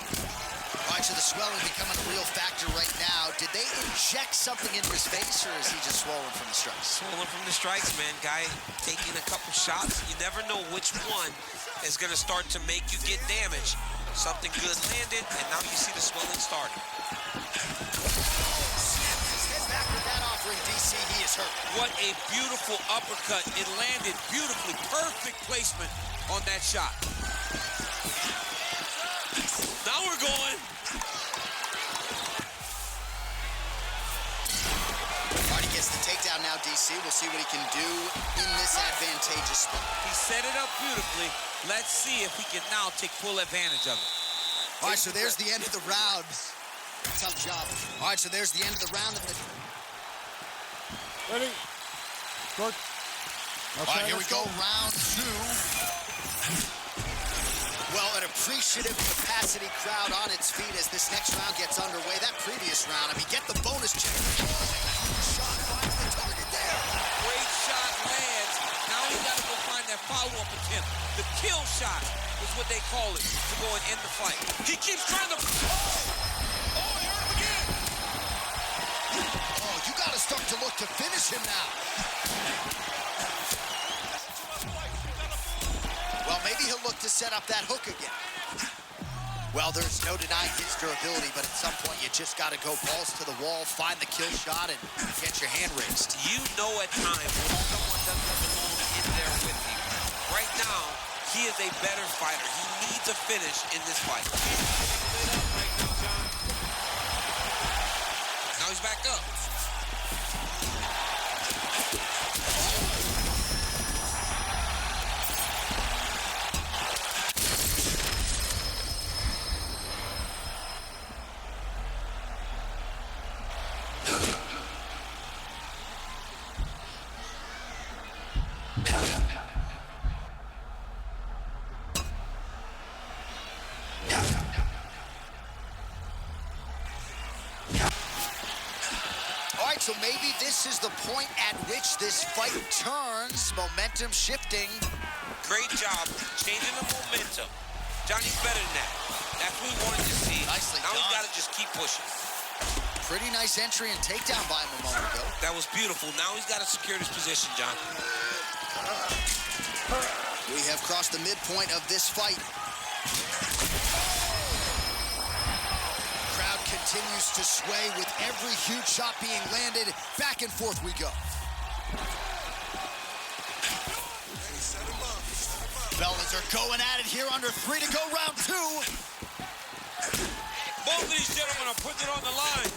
All right, so the swelling becoming a real factor right now. Did they inject something into his face, or is he just swollen from the strikes? Swollen from the strikes, man. Guy taking a couple shots. You never know which one is going to start to make you get damaged. Something good landed, and now you see the swelling starting. Head back with that offering, DC. He is hurt. What a beautiful uppercut. It landed beautifully. Perfect placement on that shot. Now we're going. Marty gets the takedown now, DC. We'll see what he can do in this advantageous spot. He set it up beautifully. Let's see if he can now take full advantage of it. All right, so there's the end of the round. Tough job. All right, so there's the end of the round. Ready? Good. All right, here we go, round two. Well, an appreciative capacity crowd on its feet as this next round gets underway. That previous round, I mean, get the bonus check. Shot finds the target there. Great shot lands. Now we got to go find that follow-up attempt. The kill shot is what they call it to go and end the fight. He keeps trying to... Oh, he hurt him again. Oh, you got to start to look to finish him now. Well, maybe he'll look to set up that hook again. Well, there's no denying his durability, but at some point you just got to go balls to the wall, find the kill shot, and get your hand raised. You know at times when someone doesn't belong in there with you. Right now, he is a better fighter. He needs a finish in this fight. Now he's back up. So maybe this is the point at which this fight turns, momentum shifting. Great job changing the momentum. Johnny's better than that. That's what we wanted to see. Nicely now done. He's got to just keep pushing. Pretty nice entry and takedown by him a moment ago. That was beautiful. Now he's got to secure this position, John. We have crossed the midpoint of this fight. Crowd continues to sway with every huge shot being landed. Back and forth we go. Fellas are going at it here under 3 to go, round 2. Both of these gentlemen are putting it on the line.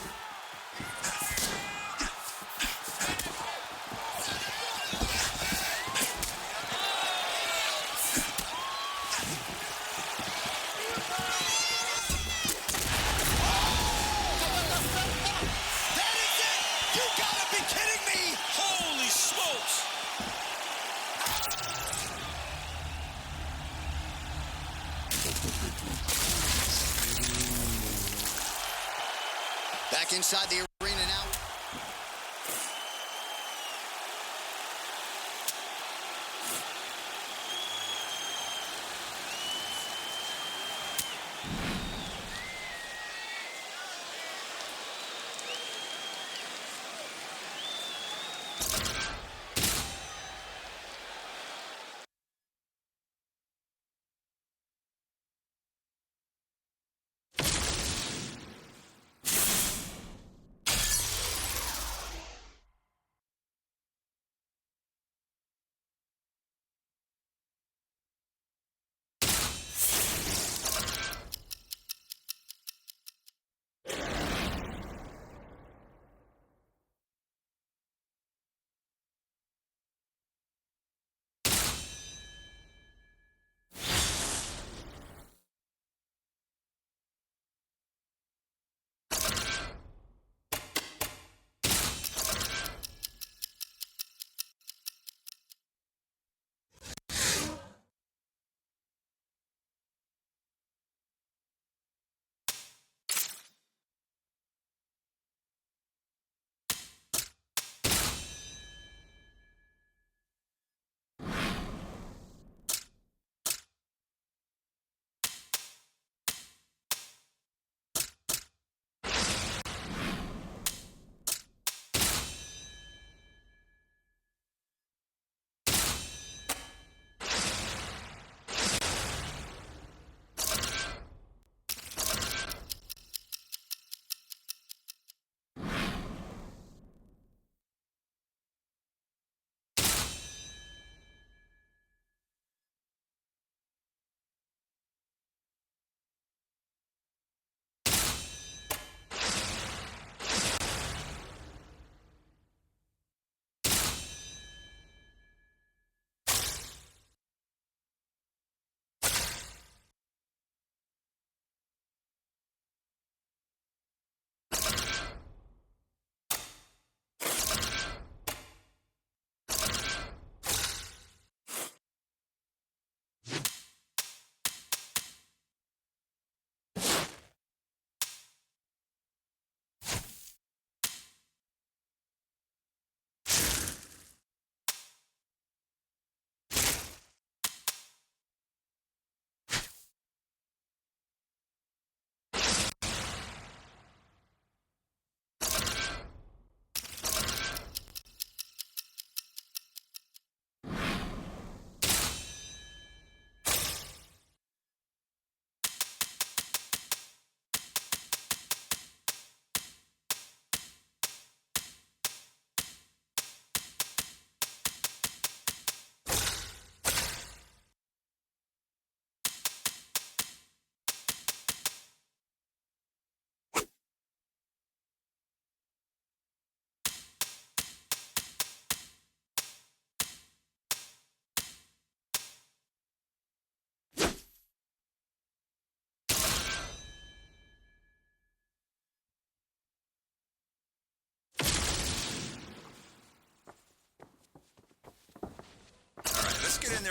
That is it! You gotta be kidding me! Holy smokes! Back inside the arena now.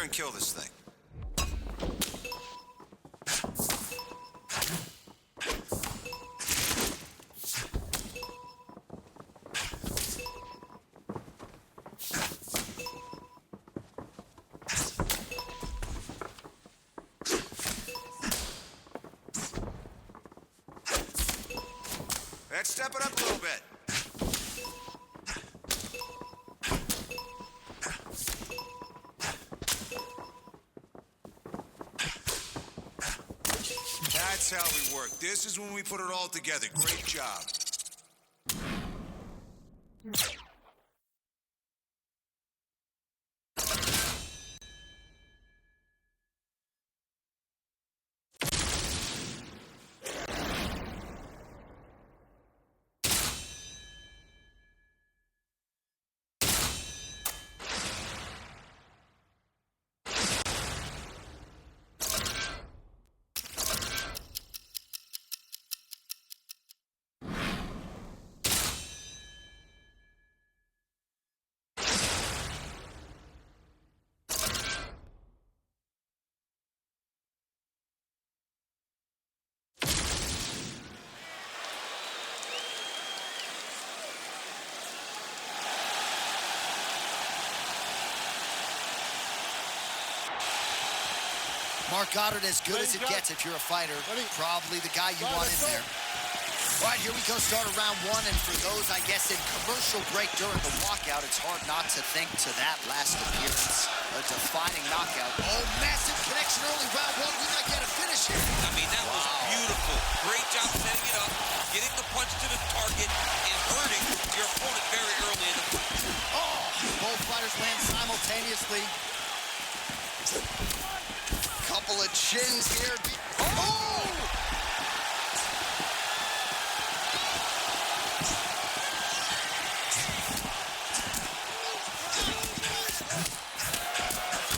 there and kill this thing. Let's step it up a little bit. That's how we work. This is when we put it all together. Great job. Mark Goddard, as good as it gets if you're a fighter. Probably the guy you want in there. All right, here we go, start of round one. And for those, I guess, in commercial break during the walkout, it's hard not to think to that last appearance. A defining knockout. Oh, massive connection early round one. We might get a finish here. I mean, that was beautiful. Great job setting it up, getting the punch to the target, and hurting your opponent very early in the fight. Oh, both fighters land simultaneously. Couple of chins here. Oh!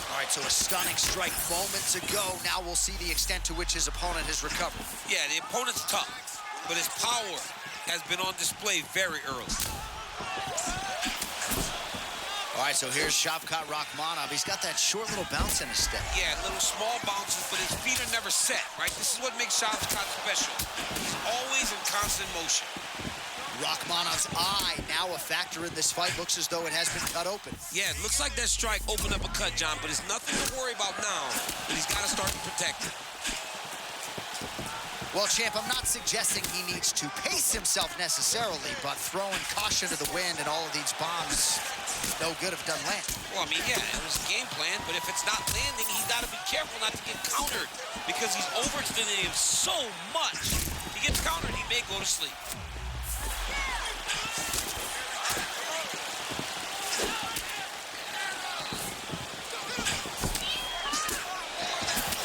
All right, so a stunning strike moments ago. Now we'll see the extent to which his opponent has recovered. Yeah, the opponent's tough, but his power has been on display very early. All right, so here's Shavkat Rakhmonov. He's got that short little bounce in his step. Yeah, little small bounces, but his feet are never set, right? This is what makes Shavkat special. He's always in constant motion. Rakhmonov's eye now a factor in this fight. Looks as though it has been cut open. Yeah, it looks like that strike opened up a cut, John, but it's nothing to worry about now, but he's got to start to protect it. Well, champ, I'm not suggesting he needs to pace himself necessarily, but throwing caution to the wind and all of these bombs, no good if it doesn't land. Well, I mean, yeah, it was a game plan, but if it's not landing, he's got to be careful not to get countered because he's overextending him so much. If he gets countered, he may go to sleep.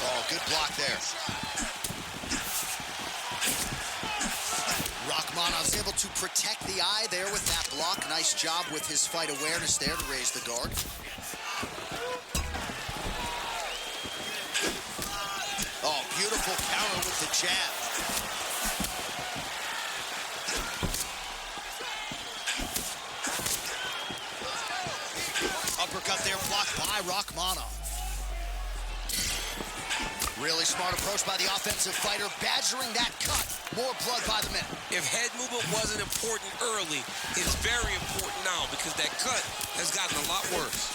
Oh, good block there. Rakhmonov's able to protect the eye there with that block. Nice job with his fight awareness there to raise the guard. Oh, beautiful counter with the jab. Uppercut there blocked by Rakhmonov. Really smart approach by the offensive fighter, badgering that cut. More blood by the minute. If head movement wasn't important early, it's very important now because that cut has gotten a lot worse.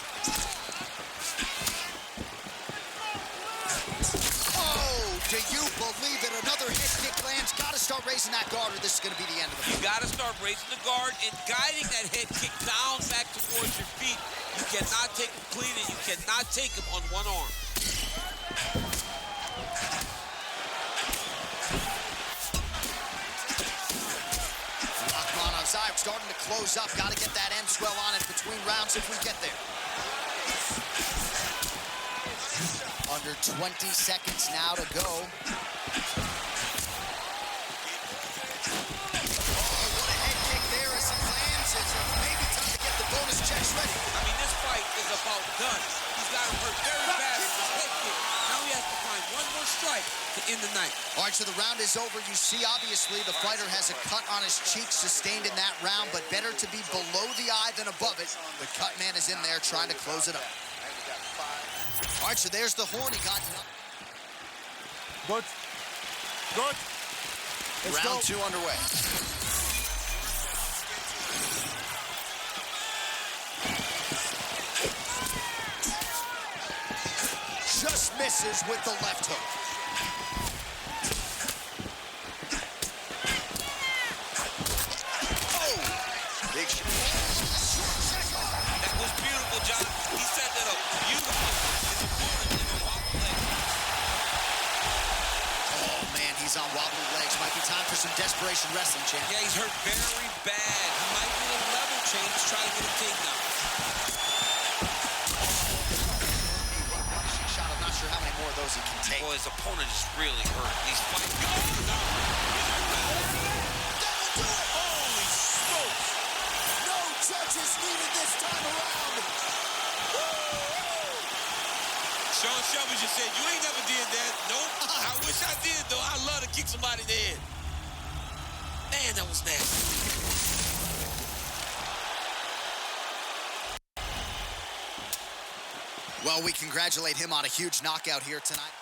Oh, do you believe it? Another head kick lands. Got to start raising that guard or this is going to be the end of the fight. You got to start raising the guard and guiding that head kick down back towards your feet. You cannot take him clean and you cannot take him on one arm. Rakhmonov's eye starting to close up. Got to get that end swell on it between rounds if we get there. Under 20 seconds now to go. Oh, what a head kick there as he lands. It's maybe time to get the bonus checks ready. I mean, this fight is about done. He's got him hurt very bad with his head kick. Now he has to find one more strike to end the night. All right, so the round is over. You see, obviously, the fighter has a cut on his cheek sustained in that round, but better to be below the eye than above it. The cut man is in there trying to close it up. All right, so there's the horn. He got Good. Good. Let's round go. 2 underway. Just misses with the left hook. Oh, big shot. That was beautiful, John. He set that up beautifully. His opponent in a wobble leg. Oh, man, he's on wobbly legs. Might be time for some desperation wrestling, champ. Yeah, he's hurt very bad. He might need a level change to try to get a takedown. Punishing shot. I'm not sure how many more of those he can take. Boy, his opponent is really hurt. He's fighting. Oh, no! Holy smokes! No judges needed this time around. Sean Shelby just said, you ain't never did that. Nope. I wish I did, though. I love to kick somebody in the head. Man, that was nasty. Well, we congratulate him on a huge knockout here tonight.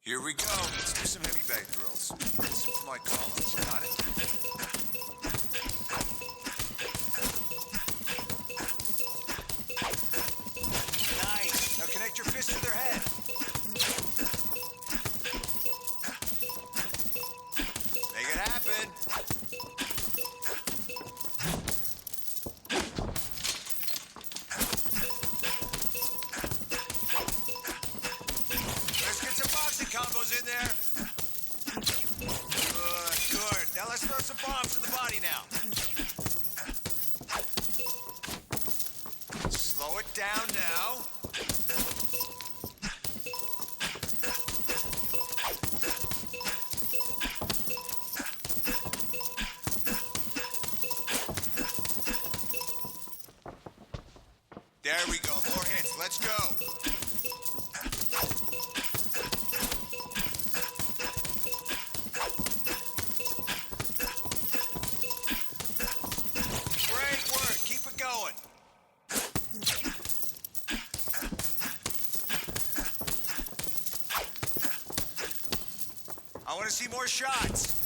Here we go. Let's do some heavy bag drills. Listen for my call-ups. Got it? Nice. Now connect your fist to their head. Make it happen. Let's get some boxing combos in there. Good. Now let's throw some bombs to the body now. Slow it down now. There we go. More hits. Let's go. Great work. Keep it going. I want to see more shots.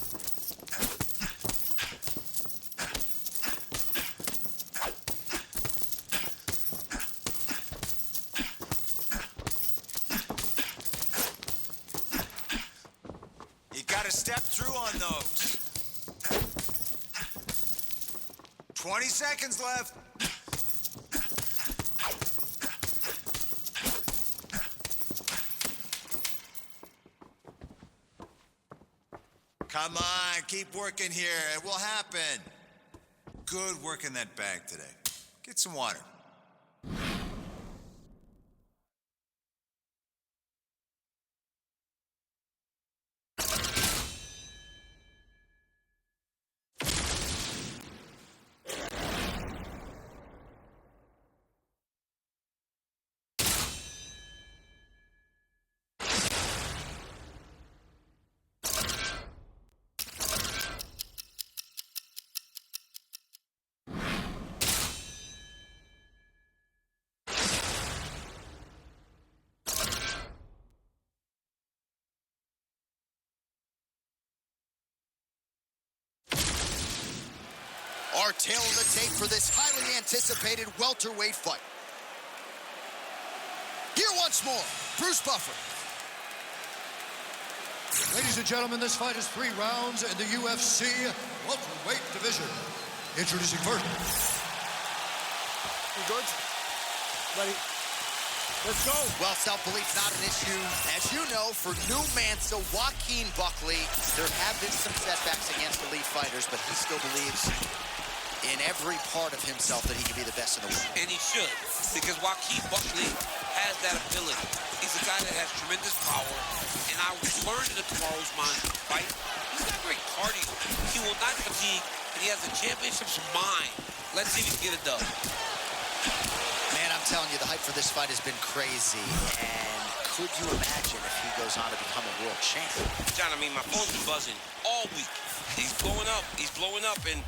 You got to step through on those. 20 seconds left. Come on, keep working here. It will happen. Good work in that bag today. Get some water. Our tale of the tape for this highly anticipated welterweight fight. Here once more, Bruce Buffer. Ladies and gentlemen, this fight is 3 rounds in the UFC Welterweight division. Introducing first. You good? Ready? Let's go. Well, self-belief not an issue. As you know, for new Mansa, Joaquin Buckley, there have been some setbacks against elite fighters, but he still believes in every part of himself that he can be the best in the world. And he should, because Joaquin Buckley has that ability. He's a guy that has tremendous power, and I was learned in the Tomorrow's Mind fight, he's got great cardio. He will not fatigue, and he has a championship's mind. Let's see if he can get it done. Man, I'm telling you, the hype for this fight has been crazy, and could you imagine if he goes on to become a world champ? John, I mean, my phone's been buzzing all week. He's blowing up, and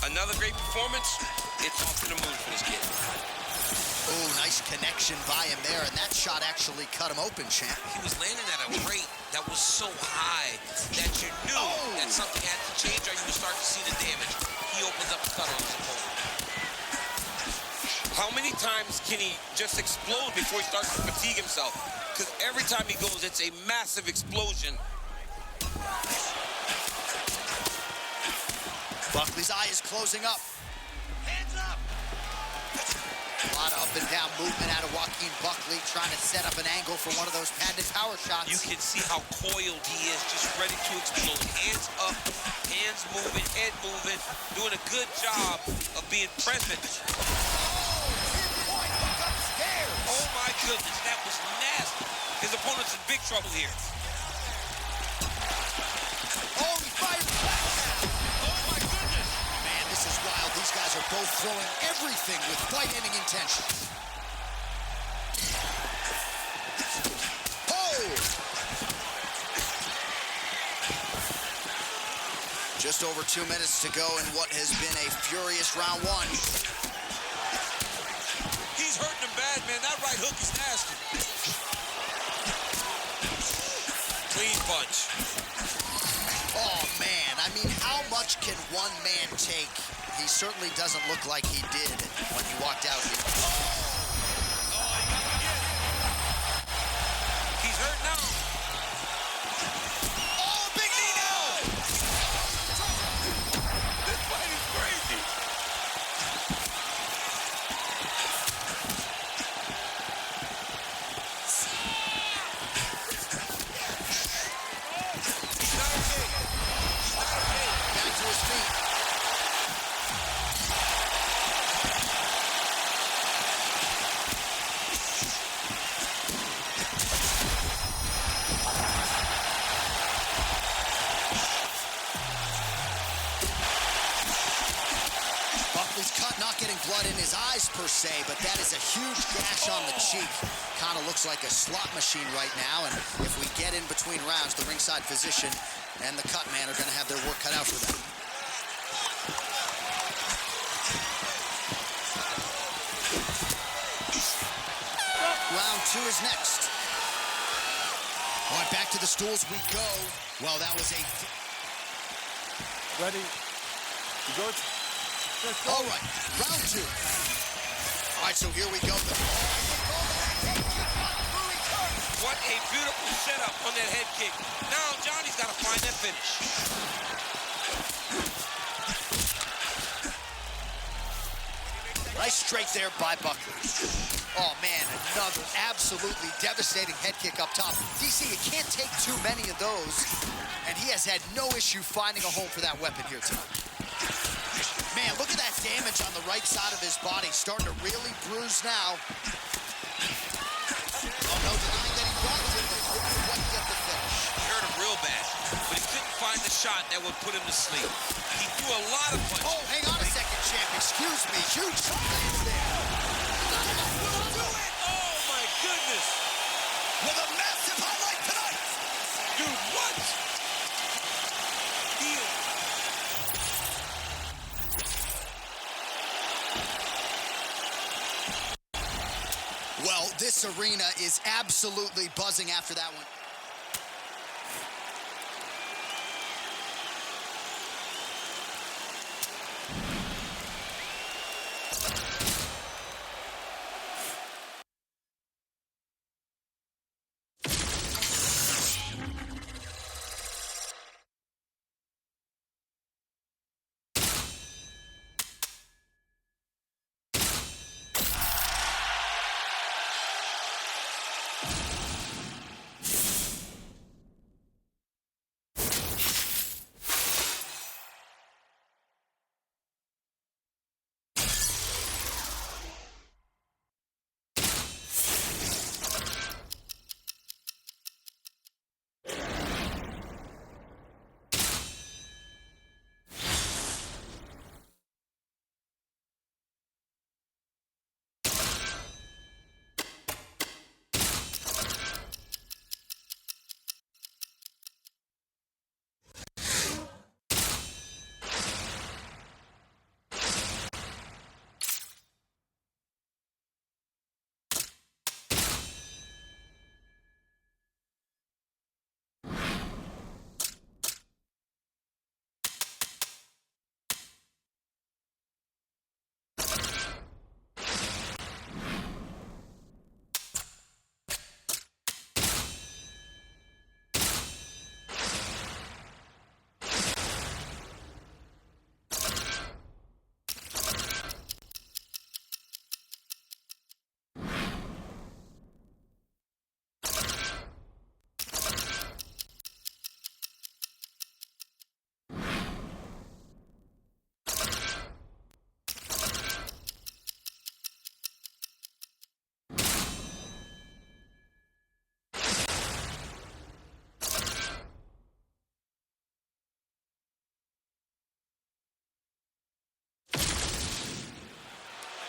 another great performance. It's off to the moon for this kid. Oh, nice connection by him there, and that shot actually cut him open, champ. He was landing at a rate that was so high that you knew that something had to change or you would start to see the damage. He opens up the cut on his opponent. How many times can he just explode before he starts to fatigue himself? Because every time he goes, it's a massive explosion. Buckley's eye is closing up. Hands up! A lot of up and down movement out of Joaquin Buckley, trying to set up an angle for one of those patented power shots. You can see how coiled he is, just ready to explode. Hands up, hands moving, head moving, doing a good job of being present. Oh my goodness, that was nasty. His opponent's in big trouble here. Oh, he fired back now. Oh my goodness. Man, this is wild. These guys are both throwing everything with fight-ending intentions. Oh! Just over 2 minutes to go in what has been a furious round 1. He's hurting him bad, man. That right hook is nasty. Clean punch. Oh, man. I mean, how much can one man take? He certainly doesn't look like he did when he walked out here. He's hurt now. Oh, big knee now! This fight is crazy. He's not okay. He's not okay. Back to his feet. blood in his eyes per se, but that is a huge gash on the cheek. Kind of looks like a slot machine right now, and if we get in between rounds, the ringside physician and the cut man are going to have their work cut out for them. Round 2 is next. All right, back to the stools we go. Well, that was a... Ready? You good? Let's go. All right, round 2. All right, so here we go. What a beautiful setup on that head kick. Now Johnny's got to find that finish. Nice straight there by Buckley. Oh, man, another absolutely devastating head kick up top. DC, you can't take too many of those, and he has had no issue finding a home for that weapon here tonight. Man, look at that damage on the right side of his body. Starting to really bruise now. Oh, no denying that he brought it in, but couldn't quite get the finish. He hurt him real bad, but he couldn't find the shot that would put him to sleep. He threw a lot of punches. Oh, hang on a second, champ. Excuse me. Huge lands there. Will do it! Oh, my goodness! With a massive highlight tonight. Dude, what? Deal. Well, this arena is absolutely buzzing after that one.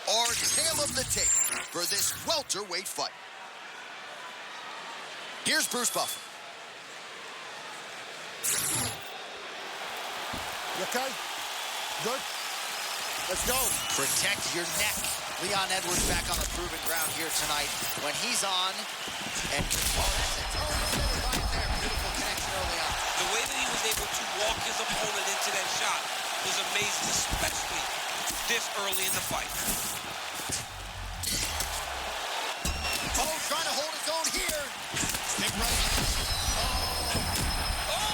Our tale of the tape for this welterweight fight. Here's Bruce Buffer. You okay? Good? Let's go. Protect your neck. Leon Edwards back on the proven ground here tonight. When he's on, and oh, that's it. Oh, right there. Beautiful connection early on. The way that he was able to walk his opponent into that shot was amazing, especially this early in the fight. Oh, trying to hold his own here. Big right. Oh!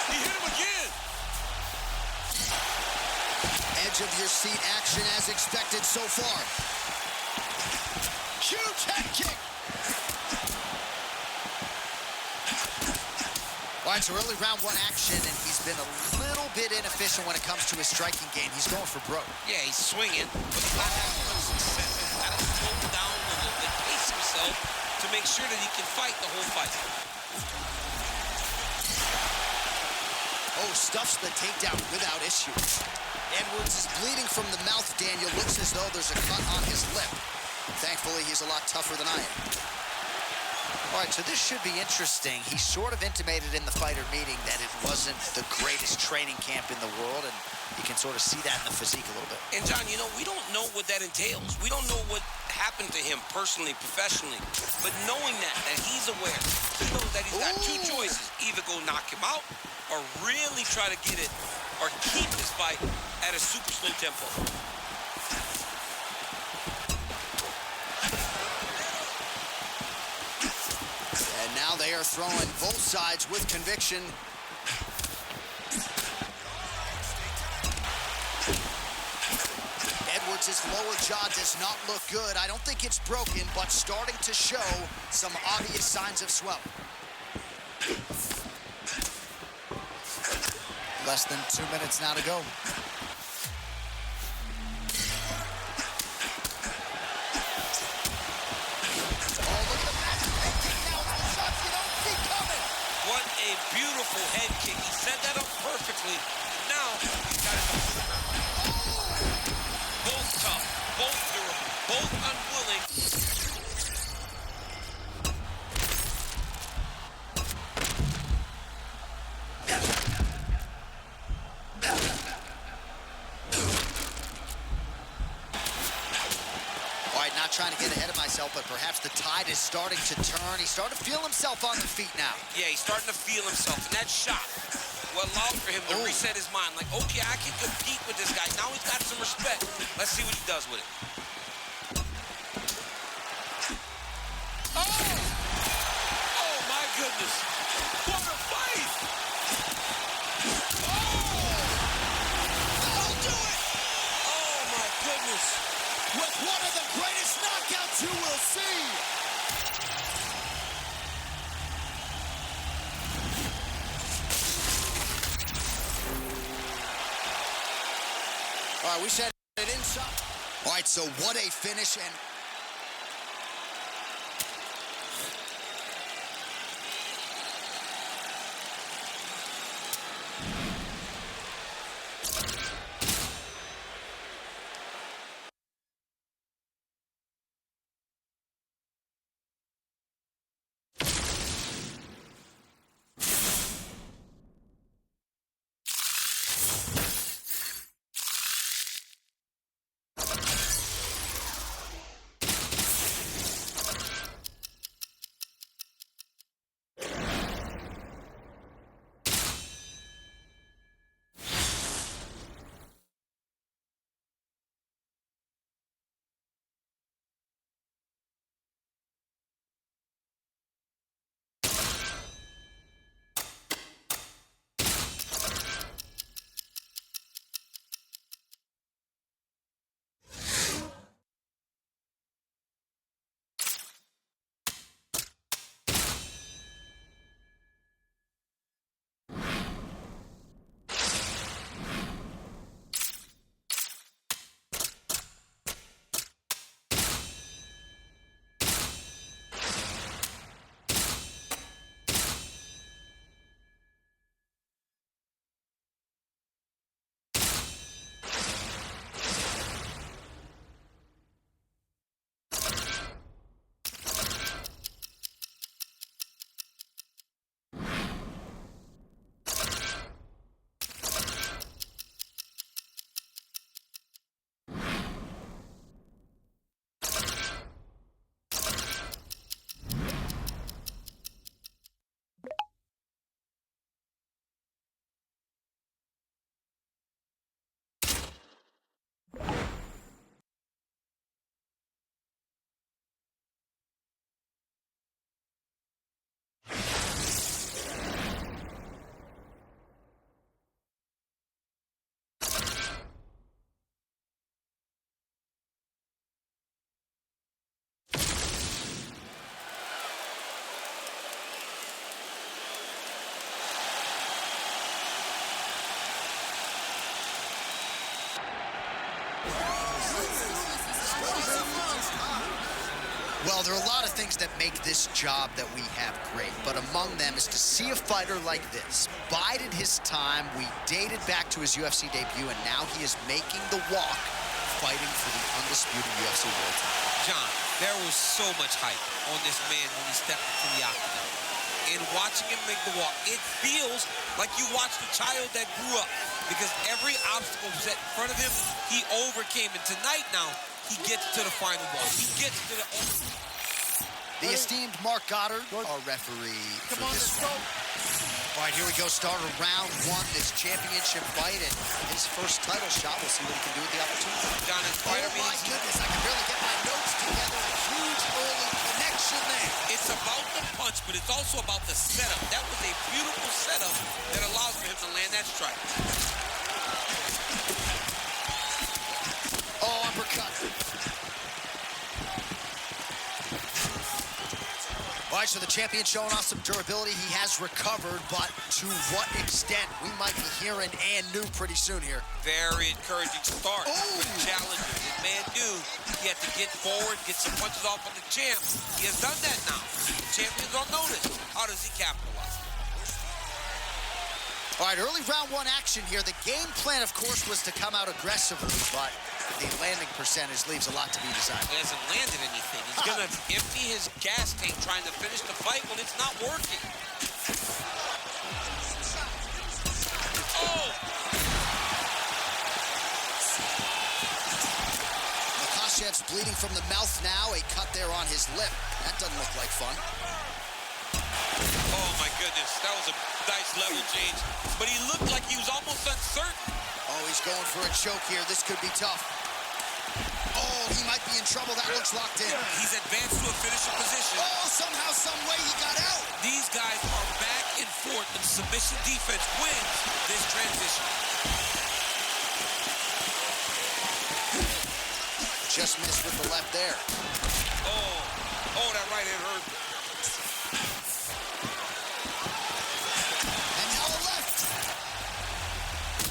He hit him again. Edge of your seat action as expected so far. Huge head kick. All right, so early round 1 action, and he's been a little bit inefficient when it comes to his striking game. He's going for broke. Yeah, he's swinging, but he's not having much success. He's got to slow down a little bit, pace himself to make sure that he can fight the whole fight. Oh, stuffs the takedown without issue. Edwards is bleeding from the mouth, Daniel. Looks as though there's a cut on his lip. Thankfully, he's a lot tougher than I am. All right, so this should be interesting. He sort of intimated in the fighter meeting that it wasn't the greatest training camp in the world, and you can sort of see that in the physique a little bit. And, John, you know, we don't know what that entails. We don't know what happened to him personally, professionally. But knowing that he's aware, he knows that he's got two choices. Either go knock him out or really try to get it or keep this fight at a super slow tempo. And now they are throwing both sides with conviction. Edwards' lower jaw does not look good. I don't think it's broken, but starting to show some obvious signs of swelling. Less than 2 minutes now to go. What a beautiful head kick. He set that up perfectly. And now he's got it. Both tough, both durable, both unwilling. All right, not trying to get ahead of myself, but perhaps the tide is starting to turn. He's starting to feel himself on the feet now. Yeah, he's starting to feel himself. And that shot will allow for him to reset his mind. Like, okay, I can compete with this guy. Now he's got some respect. Let's see what he does with it. Oh! Oh, my goodness. What a fight! Oh! That'll do it! Oh, my goodness. With one of the greatest knockouts you will see. All right, we said it inside. All right, so what a finish. And Well, there are a lot of things that make this job that we have great, but among them is to see a fighter like this. Bided his time, we dated back to his UFC debut, and now he is making the walk, fighting for the undisputed UFC World Title. John, there was so much hype on this man when he stepped into the octagon. And watching him make the walk, it feels like you watched a child that grew up, because every obstacle set in front of him, he overcame. And tonight now, he gets to the final boss. He gets to the... The esteemed Mark Goddard, our referee for this one. All right, here we go. Start of round one, this championship fight, and his first title shot. We'll see what he can do with the opportunity. John, in fighter oh, my meetings, goodness. I can barely get my notes together. A huge early connection there. it's about the punch, but it's also about the setup. That was a beautiful setup that allows for him to land that strike. Oh, uppercut. All right, so the champion showing off some durability. He has recovered, but to what extent? We might be hearing and new pretty soon here. Very encouraging start for the challenger. This man knew he had to get forward, get some punches off on the champ. He has done that now. The champion's on notice. How does he capitalize? All right, early round one action here. The game plan, of course, was to come out aggressively, but the landing percentage leaves a lot to be desired. He hasn't landed anything. He's going to empty his gas tank trying to finish the fight when it's not working. Oh! Makashev's bleeding from the mouth now. A cut there on his lip. That doesn't look like fun. Oh, my goodness. That was a nice level change. But he looked like he was almost uncertain. Oh, he's going for a choke here. This could be tough. Oh, he might be in trouble. That looks locked in. He's advanced to a finishing position. Oh, somehow, some way he got out. These guys are back and forth, and submission defense wins this transition. Just missed with the left there. Oh, that right hand hurt. And now a left.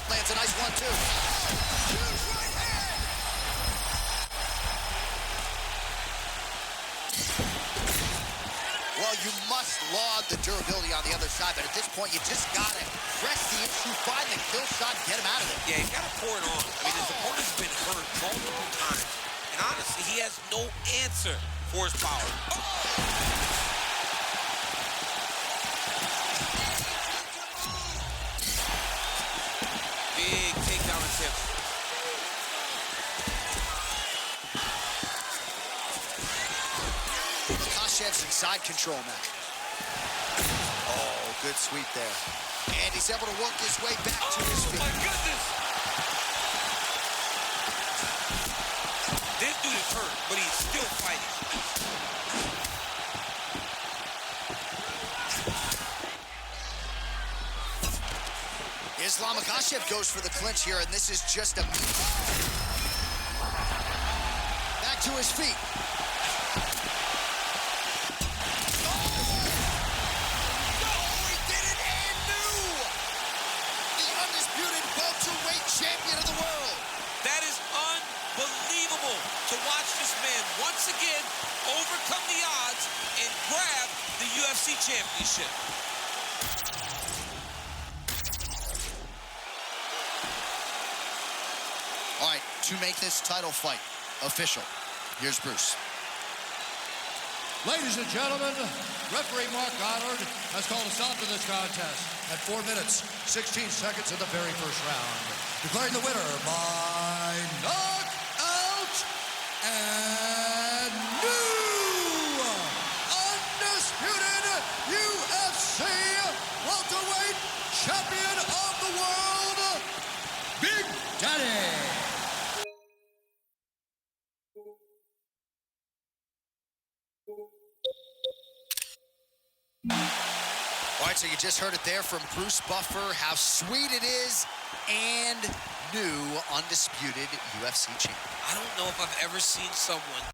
Lands a nice one, too. Huge right hand. Well, you must laud the durability on the other side, but at this point, you just gotta press the issue, find the kill shot, and get him out of there. Yeah, you gotta pour it on. I mean, his opponent's been hurt multiple times, and honestly, he has no answer for his power. Big takedown attempt. Makashev's in side control now. Oh, good sweep there. And he's able to work his way back to his feet. Oh, my goodness! This dude is hurt, but he's still fighting. Islam Makhachev goes for the clinch here, and this is just a... Back to his feet. He did it and knew! The undisputed welterweight champion of the world. That is unbelievable to watch this man once again overcome the odds and grab the UFC championship. All right, to make this title fight official, here's Bruce. Ladies and gentlemen, referee Mark Goddard has called a stop to this contest at 4 minutes, 16 seconds of the very first round, declaring the winner by knockout and new undisputed UFC Welterweight Champion of the world, Big Daddy. All right, so you just heard it there from Bruce Buffer, how sweet it is, and new undisputed UFC champion. I don't know if I've ever seen someone